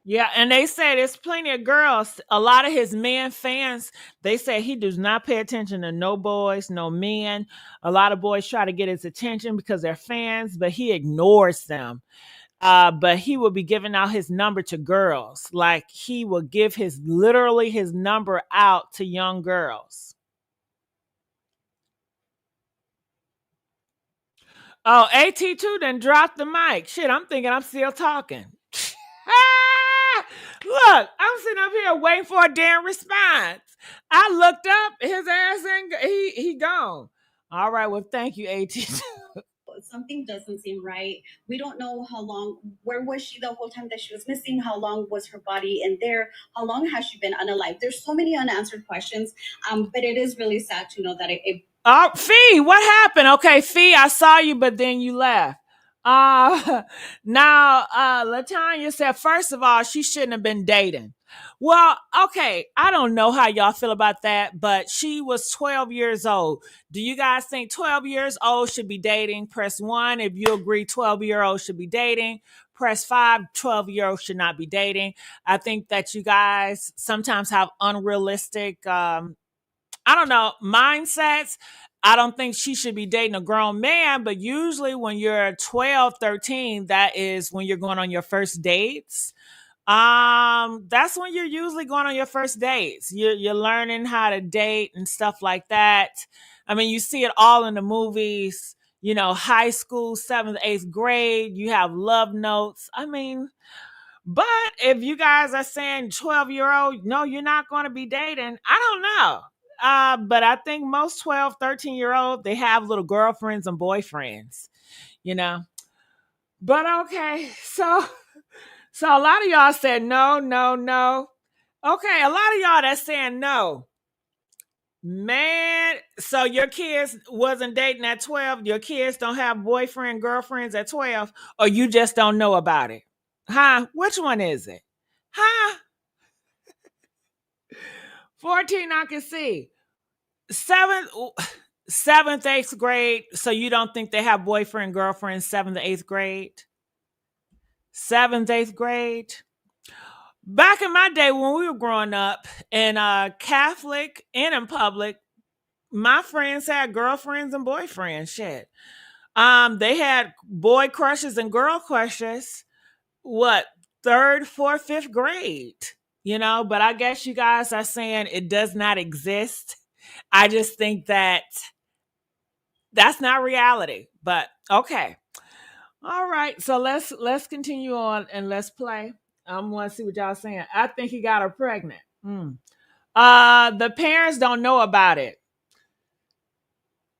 Speaker 1: Yeah, and they say there's plenty of girls. A lot of his men fans, they say he does not pay attention to no boys, no men. A lot of boys try to get his attention because they're fans, but he ignores them. But he will be giving out his number to girls. Like, he will give his number out to young girls. Oh, AT2 then dropped the mic. Shit, I'm thinking I'm still talking. Look, I'm sitting up here waiting for a damn response. I looked up, his ass ain't, he gone. All right, well, thank you, AT2.
Speaker 13: Something doesn't seem right. We don't know how long, where was she the whole time that she was missing? How long was her body in there? How long has she been unalived? There's so many unanswered questions, but it is really sad to know that
Speaker 1: Oh, Fee, what happened? Okay, Fee, I saw you, but then you left. Now, Latanya said, first of all, she shouldn't have been dating. Well, okay, I don't know how y'all feel about that, but she was 12 years old. Do you guys think 12 years old should be dating? Press 1 if you agree 12-year-olds should be dating. Press 5, 12-year-olds should not be dating. I think that you guys sometimes have unrealistic, mindsets. I don't think she should be dating a grown man, but usually when you're 12, 13, that is when you're going on your first dates. That's when you're usually going on your first dates. You're learning how to date and stuff like that. I mean, you see it all in the movies, high school, 7th, 8th grade, you have love notes. I mean, but if you guys are saying 12-year-old, no, you're not going to be dating. I don't know. But I think most 12, 13-year-old, they have little girlfriends and boyfriends, But okay, so a lot of y'all said no, no, no. Okay, a lot of y'all that's saying no. Man, so your kids wasn't dating at 12. Your kids don't have boyfriend, girlfriends at 12, or you just don't know about it. Huh? Which one is it? Huh? 14, I can see. 7th, 8th grade. So you don't think they have boyfriend, girlfriend, 7th, 8th grade? 7th, 8th grade. Back in my day when we were growing up in Catholic and in public, my friends had girlfriends and boyfriends. Shit. They had boy crushes and girl crushes. What? 3rd, 4th, 5th grade. but I guess you guys are saying it does not exist. I just think that that's not reality. But okay. All right. So let's continue on and let's play. I want to see what y'all saying. I think he got her pregnant. The parents don't know about it.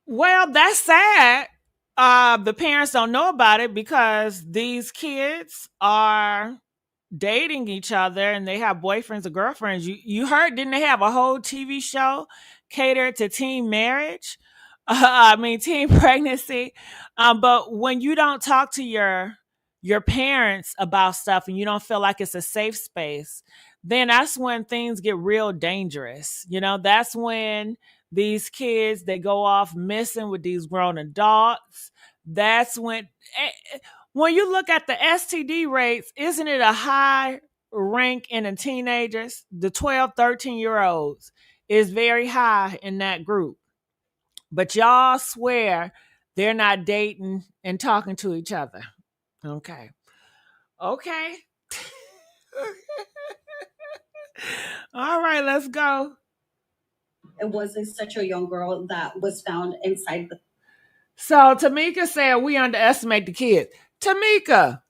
Speaker 1: Well, that's sad. The parents don't know about it because these kids are dating each other and they have boyfriends or girlfriends. You heard? Didn't they have a whole TV show catered to teen marriage? Teen pregnancy. But when you don't talk to your parents about stuff and you don't feel like it's a safe space, then that's when things get real dangerous. That's when these kids they go off missing with these grown adults. That's when you look at the STD rates, isn't it a high rank in the teenagers? The 12, 13-year-olds is very high in that group. But y'all swear they're not dating and talking to each other. Okay. Okay. All right, let's go.
Speaker 13: It wasn't such a young girl that was found inside the.
Speaker 1: So Tamika said we underestimate the kids. Tamika,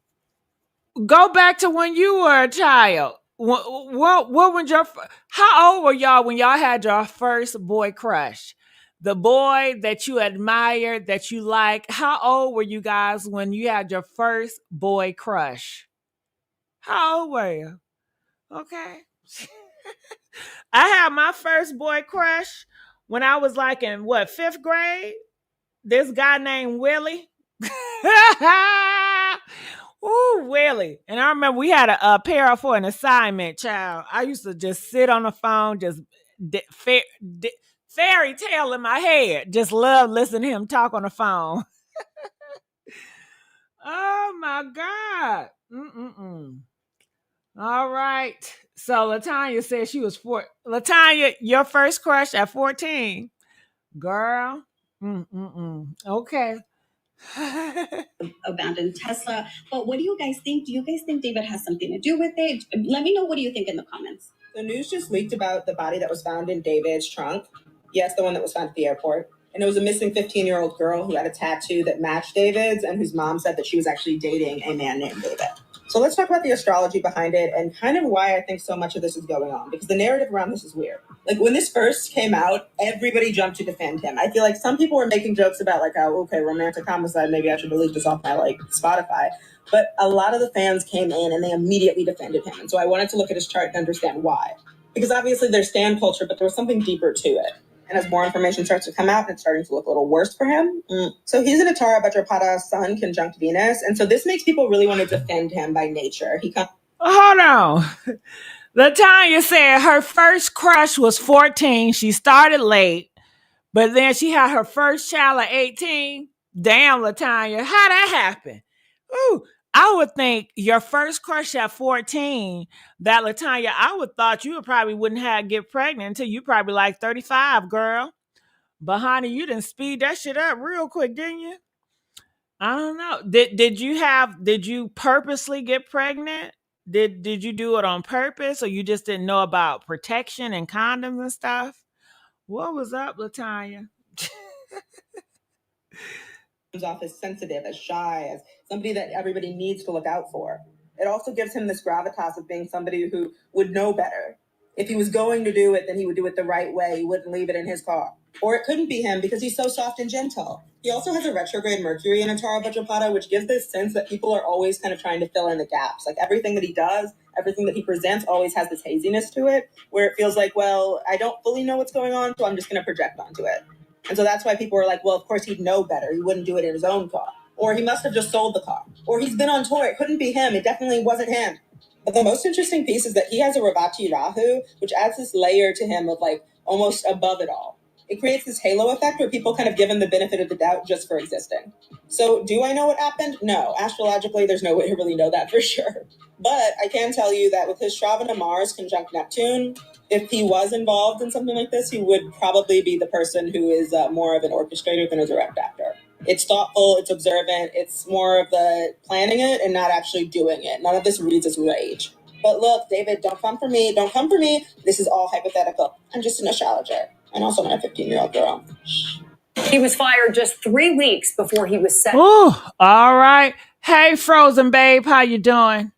Speaker 1: go back to when you were a child. What was how old were y'all when y'all had your first boy crush? The boy that you admired, that you like. How old were you guys when you had your first boy crush? How old were you? Okay. I had my first boy crush when I was like in fifth grade? This guy named Willie. Ooh, Willie. And I remember we had a pair for an assignment, child. I used to just sit on the phone, just fairy tale in my head. Just love listening to him talk on the phone. Oh my God. Mm-mm-mm. All right. So Latanya said she was 4. Latanya, your first crush at 14. Girl. Okay.
Speaker 13: Abandoned Tesla. But what do you guys think? Do you guys think David has something to do with it? Let me know what do you think in the comments.
Speaker 11: The news just leaked about the body that was found in David's trunk. Yes, the one that was found at the airport. And it was a missing 15-year-old girl who had a tattoo that matched David's and whose mom said that she was actually dating a man named David. So let's talk about the astrology behind it and kind of why I think so much of this is going on, because the narrative around this is weird. Like when this first came out, everybody jumped to defend him. I feel like some people were making jokes about like, oh, okay, romantic homicide, maybe I should delete this off my Spotify. But a lot of the fans came in and they immediately defended him. And so I wanted to look at his chart and understand why. Because obviously there's stan culture, but there was something deeper to it. And as more information starts to come out, and it's starting to look a little worse for him. So he's in a Tara Vajrapada Sun conjunct Venus. And so this makes people really want to defend him by nature.
Speaker 1: Hold on. Latanya said her first crush was 14. She started late, but then she had her first child at 18. Damn, Latanya, how that happened? Ooh, I would think your first crush at 14, that Latanya, I would thought you probably wouldn't have get pregnant until you probably like 35, girl. But honey, you didn't speed that shit up real quick, didn't you? I don't know. Did you purposely get pregnant? Did you do it on purpose or you just didn't know about protection and condoms and stuff? What was up, Latanya?
Speaker 11: Comes off as sensitive, as shy, as somebody that everybody needs to look out for. It also gives him this gravitas of being somebody who would know better. If he was going to do it, then he would do it the right way. He wouldn't leave it in his car. Or it couldn't be him because he's so soft and gentle. He also has a retrograde Mercury in Tara Vajrapada, which gives this sense that people are always kind of trying to fill in the gaps. Like everything that he does, everything that he presents always has this haziness to it, where it feels like, well, I don't fully know what's going on, so I'm just going to project onto it. And so that's why people are like, well, of course he'd know better. He wouldn't do it in his own car. Or he must have just sold the car. Or he's been on tour. It couldn't be him. It definitely wasn't him. But the most interesting piece is that he has a Ravati Rahu, which adds this layer to him of like almost above it all. It creates this halo effect where people kind of give him the benefit of the doubt just for existing. So do I know what happened? No. Astrologically, there's no way to really know that for sure. But I can tell you that with his Shravana Mars conjunct Neptune, if he was involved in something like this, he would probably be the person who is more of an orchestrator than a direct actor. It's thoughtful, it's observant, it's more of the planning it and not actually doing it. None of this reads as rage. But look, David, don't come for me. Don't come for me. This is all hypothetical. I'm just an astrologer. And also not a 15-year-old girl.
Speaker 2: He was fired just 3 weeks before he was set.
Speaker 1: Ooh, all right. Hey, Frozen Babe, how you doing?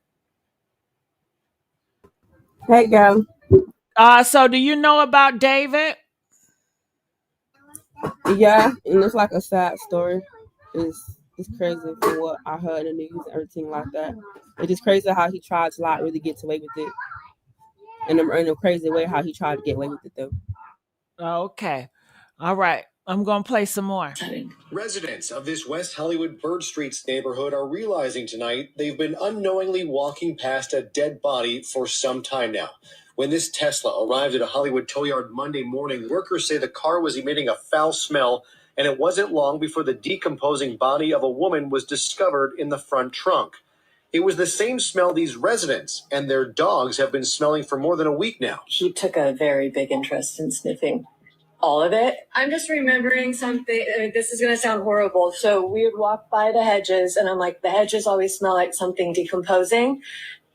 Speaker 14: Hey, girl.
Speaker 1: So do you know about David?
Speaker 14: Yeah, and it's like a sad story. It's crazy from what I heard in the news and everything like that. It's just crazy how he tried to like really get away with it, and in a crazy way how he tried to get away with it though.
Speaker 1: Okay. All right. I'm going to play some more.
Speaker 4: Residents of this West Hollywood Bird Streets neighborhood are realizing tonight they've been unknowingly walking past a dead body for some time now. When this Tesla arrived at a Hollywood tow yard Monday morning, workers say the car was emitting a foul smell, and it wasn't long before the decomposing body of a woman was discovered in the front trunk. It was the same smell these residents and their dogs have been smelling for more than a week now.
Speaker 2: He took a very big interest in sniffing all of it. I'm just remembering something. This is going to sound horrible. So we would walk by the hedges, and I'm like, the hedges always smell like something decomposing.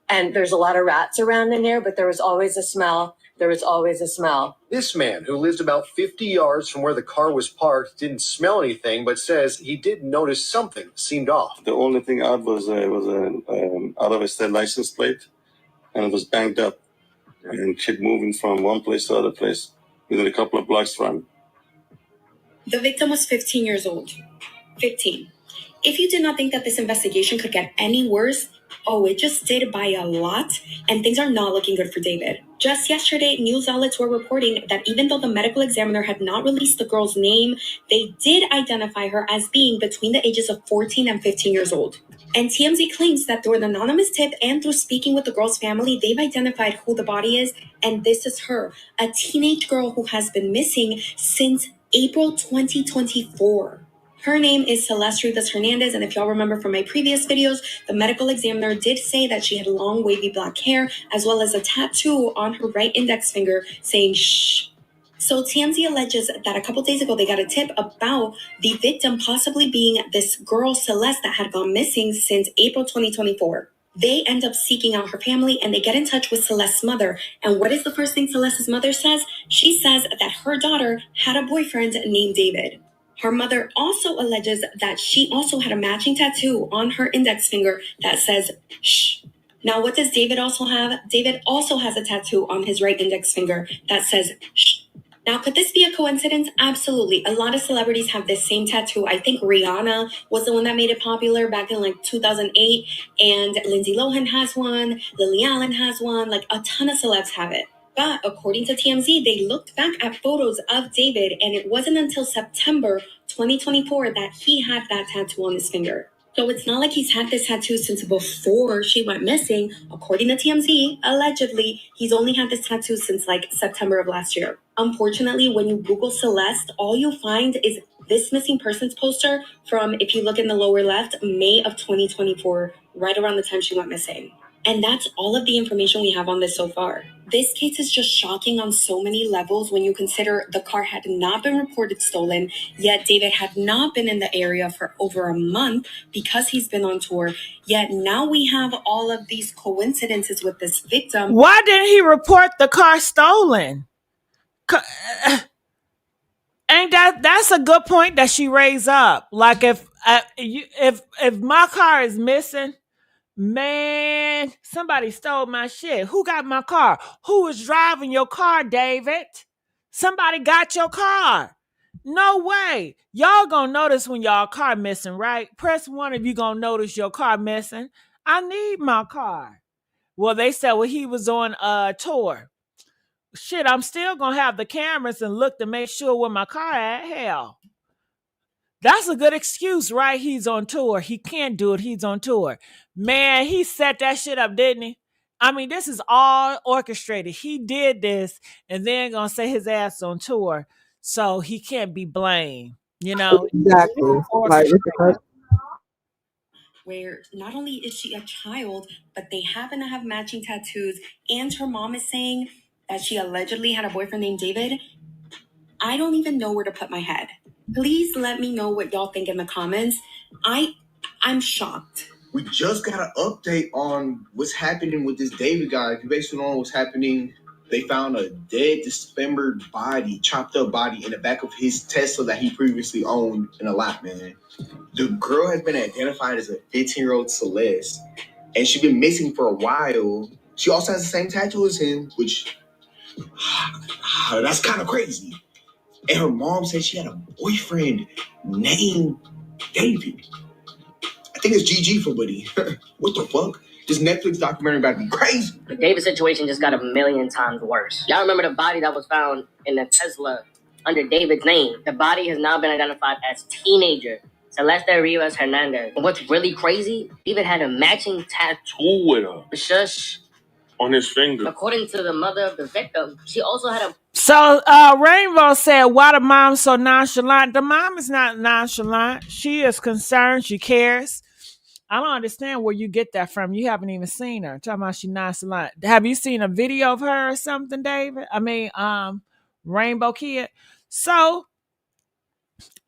Speaker 2: And there's a lot of rats around in there, but there was always a smell. There was always a smell.
Speaker 4: This man, who lived about 50 yards from where the car was parked, didn't smell anything, but says he did notice something seemed off.
Speaker 15: The only thing odd was out of a state license plate, and it was banged up and kept moving from one place to other place within a couple of blocks from.
Speaker 11: The victim was 15 years old. 15. If you did not think that this investigation could get any worse, oh, it just did by a lot, and things are not looking good for David. Just yesterday, news outlets were reporting that even though the medical examiner had not released the girl's name, they did identify her as being between the ages of 14 and 15 years old. And TMZ claims that through an anonymous tip and through speaking with the girl's family, they've identified who the body is, and this is her, a teenage girl who has been missing since April 2024. Her name is Celeste Rivas Hernandez, and if y'all remember from my previous videos, the medical examiner did say that she had long wavy black hair, as well as a tattoo on her right index finger saying shh. So TMZ alleges that a couple days ago they got a tip about the victim possibly being this girl Celeste that had gone missing since April 2024. They end up seeking out her family and they get in touch with Celeste's mother. And what is the first thing Celeste's mother says? She says that her daughter had a boyfriend named David. Her mother also alleges that she also had a matching tattoo on her index finger that says shh. Now, what does David also have? David also has a tattoo on his right index finger that says shh. Now, could this be a coincidence? Absolutely. A lot of celebrities have this same tattoo. I think Rihanna was the one that made it popular back in like 2008. And Lindsay Lohan has one. Lily Allen has one. Like a ton of celebs have it. But according to TMZ, they looked back at photos of David, and it wasn't until September 2024 that he had that tattoo on his finger. So it's not like he's had this tattoo since before she went missing. According to TMZ, allegedly, he's only had this tattoo since like September of last year. Unfortunately, when you Google Celeste, all you find is this missing persons poster from, if you look in the lower left, May of 2024, right around the time she went missing. And that's all of the information we have on this so far. This case is just shocking on so many levels when you consider the car had not been reported stolen, yet David had not been in the area for over a month because he's been on tour. Yet now we have all of these coincidences with this victim.
Speaker 1: Why didn't he report the car stolen? Ain't that's a good point that she raised up. Like if my car is missing, man, somebody stole my shit. Who got my car? Who was driving your car, David? Somebody got your car. No way. Y'all gonna notice when y'all car missing, right? Press 1 if you gonna notice your car missing. I need my car. Well, they said he was on a tour. Shit, I'm still gonna have the cameras and look to make sure where my car at. Hell, that's a good excuse, right? He's on tour. He can't do it. He's on tour. Man, he set that shit up, didn't he? I mean, this is all orchestrated. He did this and then gonna say his ass on tour, so he can't be blamed. You know,
Speaker 14: Exactly. Like,
Speaker 11: where not only is she a child, but they happen to have matching tattoos, and her mom is saying that she allegedly had a boyfriend named David. I don't even know where to put my head. Please let me know what y'all think in the comments. I'm shocked.
Speaker 4: We just got an update on what's happening with this David guy. Based on what's happening, they found a dead, dismembered body, chopped up body in the back of his Tesla that he previously owned in a lot, man. The girl has been identified as a 15-year-old Celeste, and she's been missing for a while. She also has the same tattoo as him, which that's kind of crazy. And her mom said she had a boyfriend named David. I think it's GG for Buddy. What the fuck? This Netflix documentary about to be crazy. The David situation just got a million times worse. Y'all remember the body that was found in the Tesla under David's name? The body has now been identified as teenager Celeste Rivas Hernandez. And what's really crazy, David had a matching tattoo with her. Shush. On his finger. According to the mother of the victim, she also had a... So Rainbow said, why the mom so nonchalant? The mom is not nonchalant. She is concerned. She cares. I don't understand where you get that from. You haven't even seen her. Talking about she nonchalant. Have you seen a video of her or something, David? I mean, Rainbow Kid. So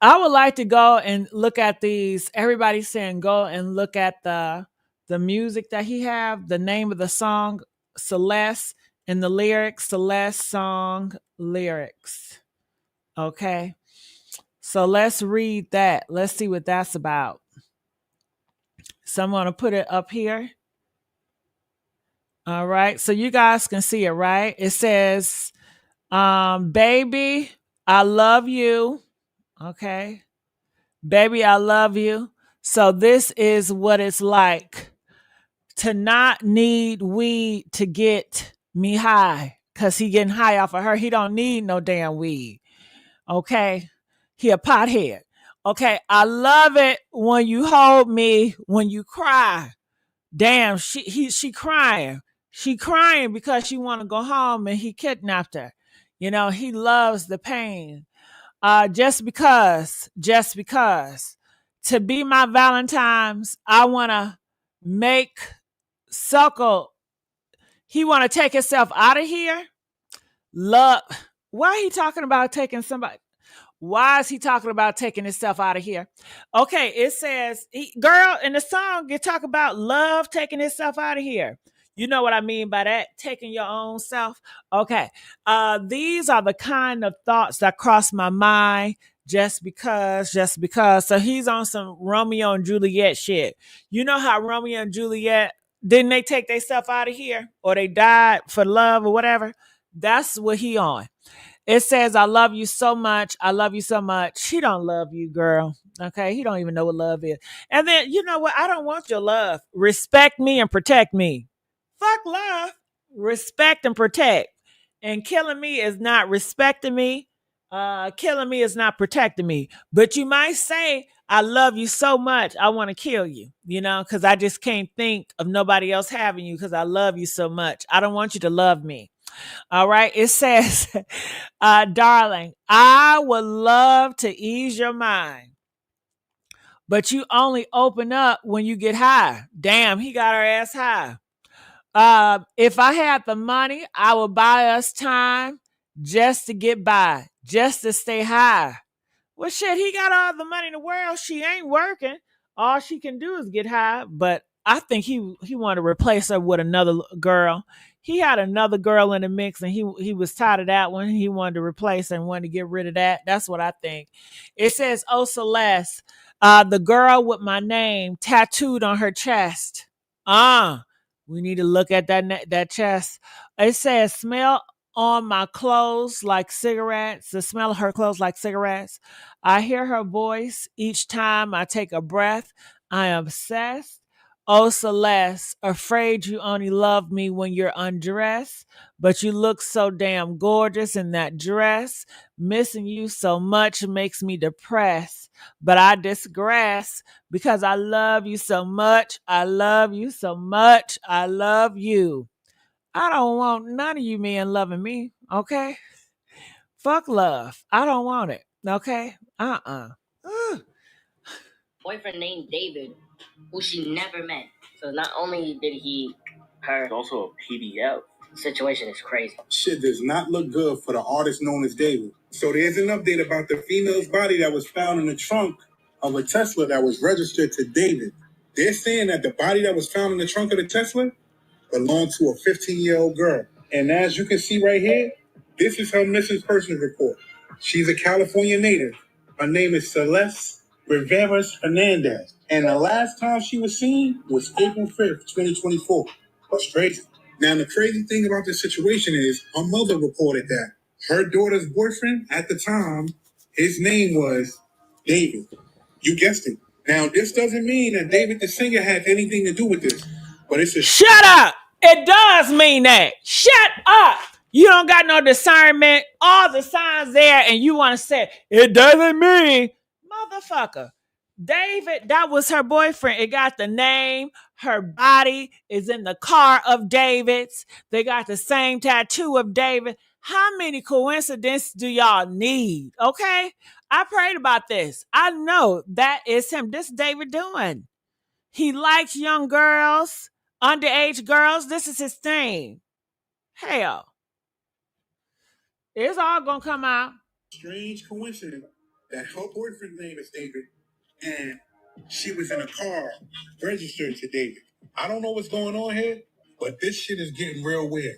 Speaker 4: I would like to go and look at these. Everybody's saying go and look at the music that he have, the name of the song, Celeste, and the lyrics, Celeste song lyrics. Okay. So let's read that. Let's see what that's about. So I'm going to put it up here. All right. So you guys can see it, right? It says, baby, I love you. Okay. Baby, I love you. So this is what it's like to not need weed to get me high, because he getting high off of her. He don't need no damn weed. Okay. He a pothead. Okay. I love it when you hold me when you cry. Damn, she crying. She crying because she want to go home and he kidnapped her. You know, he loves the pain. Just because. To be my Valentine's, I want to make Suckle. He want to take himself out of here. Love. Why he talking about taking somebody? Why is he talking about taking himself out of here? Okay, it says, girl, in the song, you talk about love taking itself out of here. You know what I mean by that? Taking your own self. Okay. These are the kind of thoughts that cross my mind just because. So he's on some Romeo and Juliet shit. You know how Romeo and Juliet, didn't they take themselves out of here? Or they died for love or whatever? That's what he on. It says, I love you so much. I love you so much. He don't love you, girl. Okay. He don't even know what love is. And then, you know what? I don't want your love. Respect me and protect me. Fuck love. Respect and protect. And killing me is not respecting me. Killing me is not protecting me. But you might say, I love you so much. I want to kill you, you know, because I just can't think of nobody else having you because I love you so much. I don't want you to love me. All right. It says, darling, I would love to ease your mind, but you only open up when you get high. Damn, he got her ass high. If I had the money, I would buy us time just to get by, just to stay high. Well, shit, he got all the money in the world. She ain't working. All she can do is get high. But I think he wanted to replace her with another girl. He had another girl in the mix, and he was tired of that one. He wanted to replace her and wanted to get rid of that. That's what I think. It says, "Oh Celeste, the girl with my name tattooed on her chest." We need to look at that chest. It says, "Smell on my clothes like cigarettes." The smell of her clothes like cigarettes. I hear her voice each time I take a breath. I am obsessed. Oh, Celeste, afraid you only love me when you're undressed, but you look so damn gorgeous in that dress. Missing you so much makes me depressed, but I digress because I love you so much. I love you so much. I love you. I don't want none of you men loving me, okay? Fuck love. I don't want it, okay? Boyfriend named David, who she never met. So not only did he her, it's also a PDF. The situation is crazy. Shit does not look good for the artist known as David. So there's an update about the female's body that was found in the trunk of a Tesla that was registered to David. They're saying that the body that was found in the trunk of the Tesla belonged to a 15-year-old girl. And as you can see right here, this is her missing persons report. She's a California native. Her name is Celeste Rivera Hernandez. And the last time she was seen was April 5th, 2024. That's crazy. Now, the crazy thing about this situation is her mother reported that her daughter's boyfriend at the time, his name was David. You guessed it. Now, this doesn't mean that David the singer had anything to do with this, but it's a
Speaker 1: Shut up. It does mean that. Shut up. You don't got no discernment. All the signs there, and you want to say, it doesn't mean. Motherfucker. David, that was her boyfriend. It got the name. Her body is in the car of David's. They got the same tattoo of David. How many coincidences do y'all need? Okay? I prayed about this. I know that is him. This is David doing. He likes young girls, underage girls. This is his thing. Hell, it's all gonna come out.
Speaker 4: strange coincidence that her boyfriend's name is David and she was in a car registered to David. I don't know what's going on here, but this shit is getting real weird.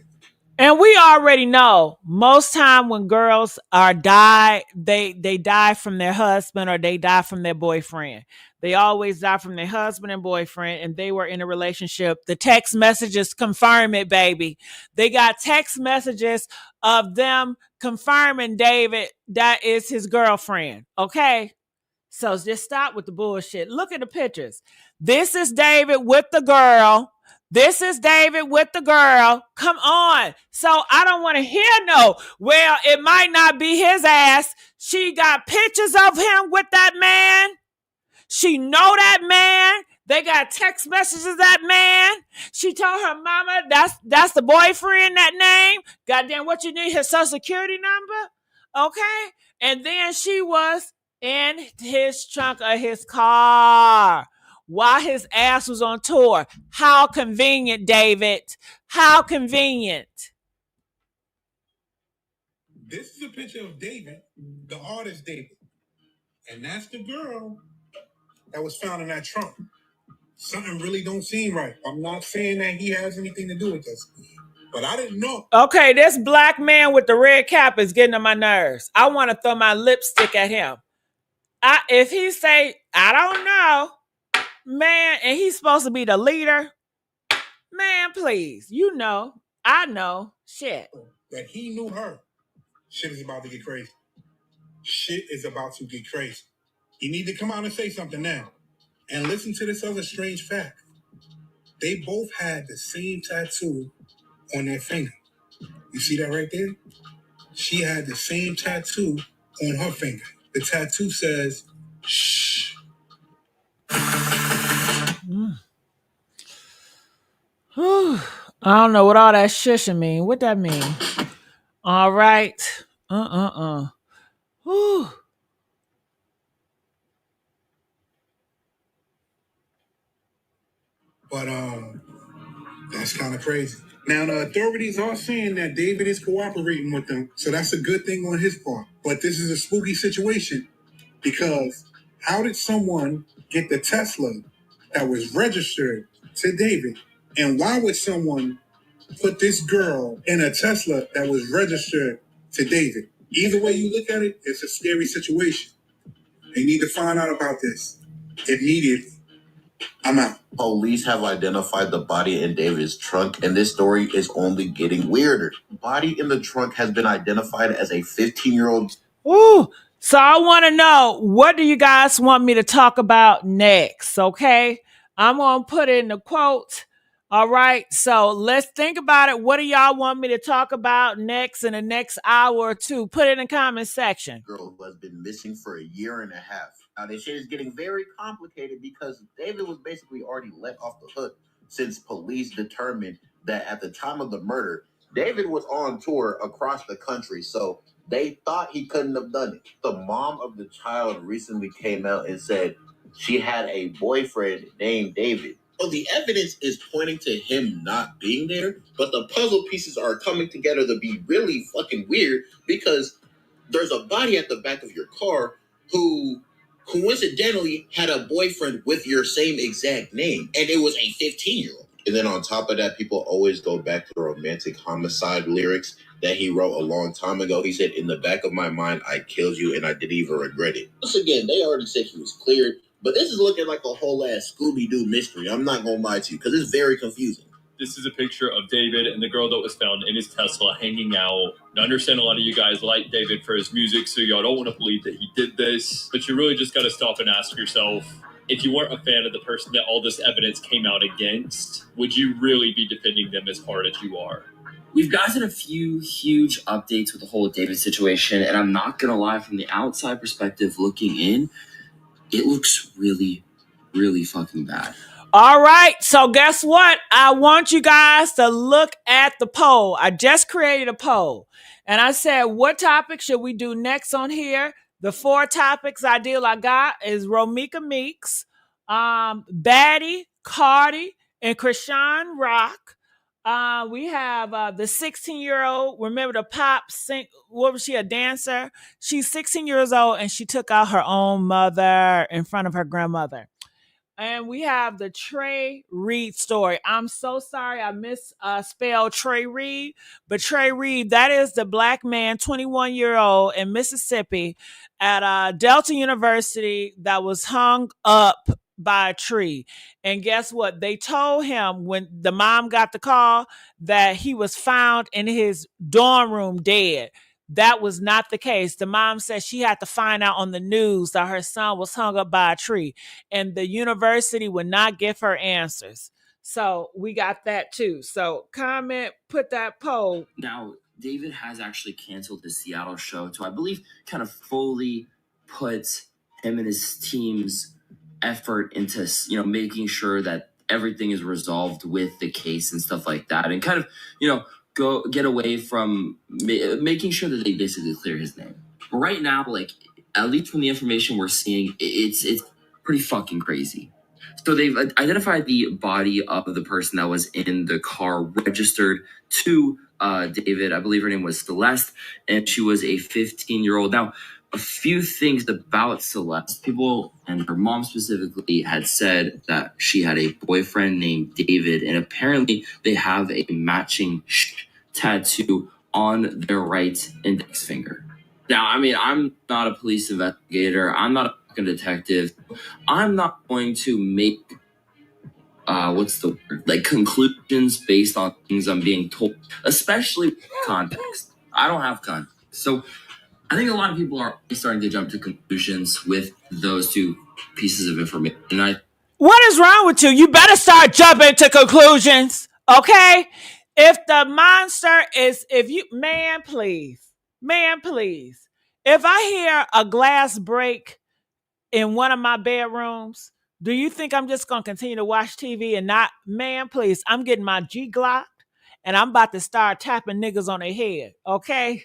Speaker 1: And we already know most time when girls are die, they die from their husband or they die from their boyfriend. They always die from their husband and boyfriend, and they were in a relationship. The text messages confirm it, baby. They got text messages of them confirming David that is his girlfriend. Okay. So just stop with the bullshit. Look at the pictures. This is David with the girl. This is David with the girl. Come on. So I don't want to hear no, well, it might not be his ass. She got pictures of him with that man. She know that man. They got text messages of that man. She told her mama that's the boyfriend, that name. Goddamn, what you need, his social security number? Okay. And then she was in his trunk of his car while his ass was on tour. How convenient, David. How convenient.
Speaker 4: This is a picture of David, the artist David. And that's the girl that was found in that trunk. Something really don't seem right. I'm not saying that he has anything to do with this, but I didn't know.
Speaker 1: Okay, this black man with the red cap is getting on my nerves. I want to throw my lipstick at him. If he say, I don't know, man, and he's supposed to be the leader, man, please, you know, I know, shit.
Speaker 4: That he knew her. Shit is about to get crazy. Shit is about to get crazy. You need to come out and say something now. And listen to this other strange fact. They both had the same tattoo on their finger. You see that right there? She had the same tattoo on her finger. The tattoo says, shh.
Speaker 1: I don't know what all that shushing mean. What that mean? All right. Whew.
Speaker 4: But that's kind of crazy. Now the authorities are saying that David is cooperating with them, so that's a good thing on his part. But this is a spooky situation because how did someone get the Tesla that was registered to David? And why would someone put this girl in a Tesla that was registered to David? Either way you look at it, it's a scary situation. They need to find out about this immediately. I'm out.
Speaker 16: Police have identified the body in David's trunk, and this story is only getting weirder. The body in the trunk has been identified as a 15-year-old.
Speaker 1: Ooh. So I want to know, what do you guys want me to talk about next? Okay. I'm going to put in the quote. All right. So let's think about it. What do y'all want me to talk about next in the next hour or two? Put it in the comment section.
Speaker 16: Girl who has been missing for a year and a half. Now, this shit is getting very complicated because David was basically already let off the hook since police determined that at the time of the murder, David was on tour across the country, so they thought he couldn't have done it. The mom of the child recently came out and said she had a boyfriend named David. So the evidence is pointing to him not being there, but the puzzle pieces are coming together to be really fucking weird because there's a body at the back of your car who coincidentally had a boyfriend with your same exact name, and it was a 15-year-old. And then on top of that, people always go back to the romantic homicide lyrics that he wrote a long time ago. He said, "In the back of my mind, I killed you and I didn't even regret it." Once again, they already said he was cleared, but this is looking like a whole ass Scooby-Doo mystery. I'm not gonna lie to you, because it's very confusing.
Speaker 7: This is a picture of David and the girl that was found in his Tesla hanging out. I understand a lot of you guys like David for his music, so y'all don't want to believe that he did this. But you really just got to stop and ask yourself, if you weren't a fan of the person that all this evidence came out against, would you really be defending them as hard as you are?
Speaker 2: We've gotten a few huge updates with the whole David situation, and I'm not going to lie, from the outside perspective looking in, it looks really, really fucking bad.
Speaker 1: All right, so guess what? I want you guys to look at the poll. I just created a poll, and I said, what topic should we do next on here? The 4 topics I got is Romika Meeks, Baddie, Cardi, and Krishan Rock. We have the 16-year-old. Remember the pop sing? What was she, a dancer? She's 16 years old, and she took out her own mother in front of her grandmother. And we have the Trey Reed story. I'm so sorry I misspelled Trey Reed, but Trey Reed, that is the black man, 21-year-old in Mississippi at Delta University that was hung up by a tree. And guess what? They told him when the mom got the call that he was found in his dorm room dead. That was not the case. The mom said she had to find out on the news that her son was hung up by a tree, and the university would not give her answers. So we got that too. So comment, put that poll.
Speaker 2: Now, David has actually canceled his Seattle show to, I believe, kind of fully put him and his team's effort into, making sure that everything is resolved with the case and stuff like that, and kind of, go get away from making sure that they basically clear his name. But right now, like, at least from the information we're seeing, it's pretty fucking crazy. So they've identified the body of the person that was in the car, registered to David. I believe her name was Celeste, and she was a 15-year-old. Now, a few things about Celeste. People, and her mom specifically, had said that she had a boyfriend named David, and apparently they have a matching tattoo on their right index finger. Now, I mean, I'm not a police investigator. I'm not a fucking detective. I'm not going to make conclusions based on things I'm being told, especially context. I don't have context. So I think a lot of people are starting to jump to conclusions with those 2 pieces of information.
Speaker 1: What is wrong with you? You better start jumping to conclusions, okay? If the monster is, man, please. If I hear a glass break in one of my bedrooms, do you think I'm just going to continue to watch TV and not, man, please, I'm getting my G-Glock and I'm about to start tapping niggas on their head, okay?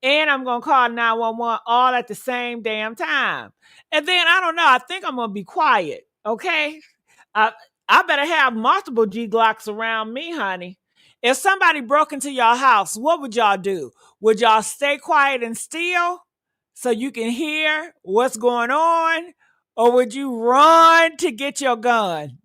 Speaker 1: And I'm going to call 911 all at the same damn time. And then, I don't know, I think I'm going to be quiet, okay? I better have multiple G-Glocks around me, honey. If somebody broke into your house, what would y'all do? Would y'all stay quiet and still so you can hear what's going on? Or would you run to get your gun?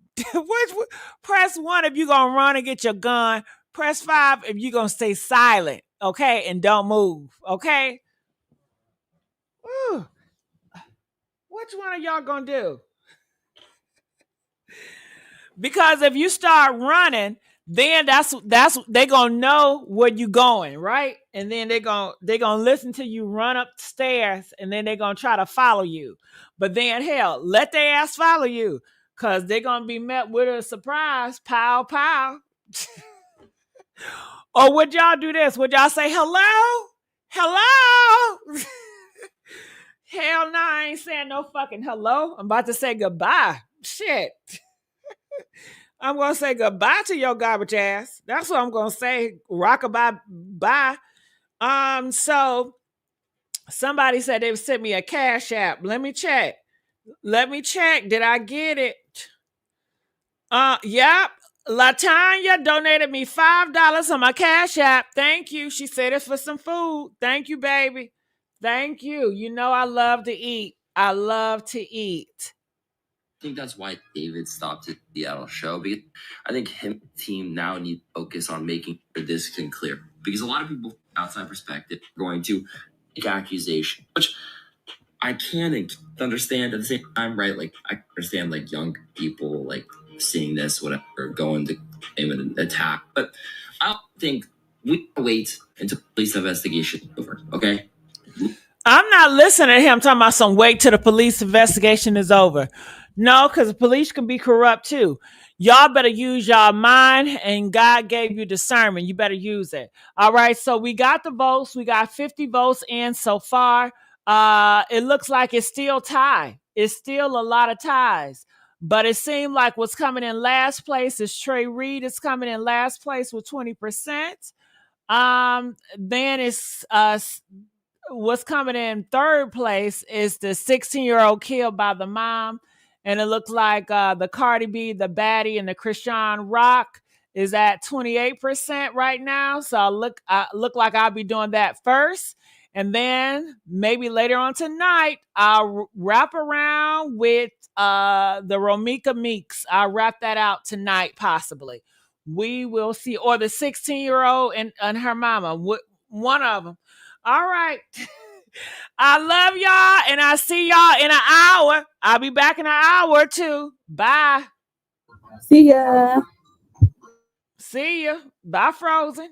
Speaker 1: Press 1 if you're going to run and get your gun. Press 5 if you're going to stay silent, okay? And don't move, okay? Whew. Which one are y'all going to do? Because if you start running, then that's they gonna know where you going, right? And then they gonna listen to you run up the stairs, and then they're gonna try to follow you. But then hell, let their ass follow you, cause they're gonna be met with a surprise, pow pow. Or would y'all do this? Would y'all say hello? Hell no, I ain't saying no fucking hello. I'm about to say goodbye. Shit. I'm going to say goodbye to your garbage ass. That's what I'm going to say. Rockabye, bye. So somebody said they sent me a Cash App. Let me check. Did I get it? Yep. LaTanya donated me $5 on my Cash App. Thank you. She said it's for some food. Thank you, baby. Thank you. You know I love to eat. I love to eat.
Speaker 2: I think that's why David stopped at the Seattle show, because I think him and the team now need to focus on making sure this can clear. Because a lot of people, outside perspective, are going to make accusations, which I can understand at the same time, right? Like, I understand, like, young people, like, seeing this, whatever, going to aim an attack. But I don't think we can wait until police investigation is over, okay?
Speaker 1: I'm not listening to him talking about some wait till the police investigation is over. No, because the police can be corrupt too. Y'all better use y'all mind, and God gave you discernment. You better use it. All right. So we got the votes. We got 50 votes in so far. It looks like it's still tie. It's still a lot of ties. But it seemed like what's coming in last place is Trey Reed is coming in last place with 20%. Then it's what's coming in third place is the 16-year-old killed by the mom. And it looks like the Cardi B, the Baddie, and the Krishan Rock is at 28% right now. So I look like I'll be doing that first. And then maybe later on tonight, I'll wrap around with the Romika Meeks. I'll wrap that out tonight, possibly. We will see. Or the 16-year-old and her mama. One of them. All right. I love y'all, and I see y'all in an hour. I'll be back in an hour or two. Bye.
Speaker 14: See ya.
Speaker 1: See ya. Bye, Frozen.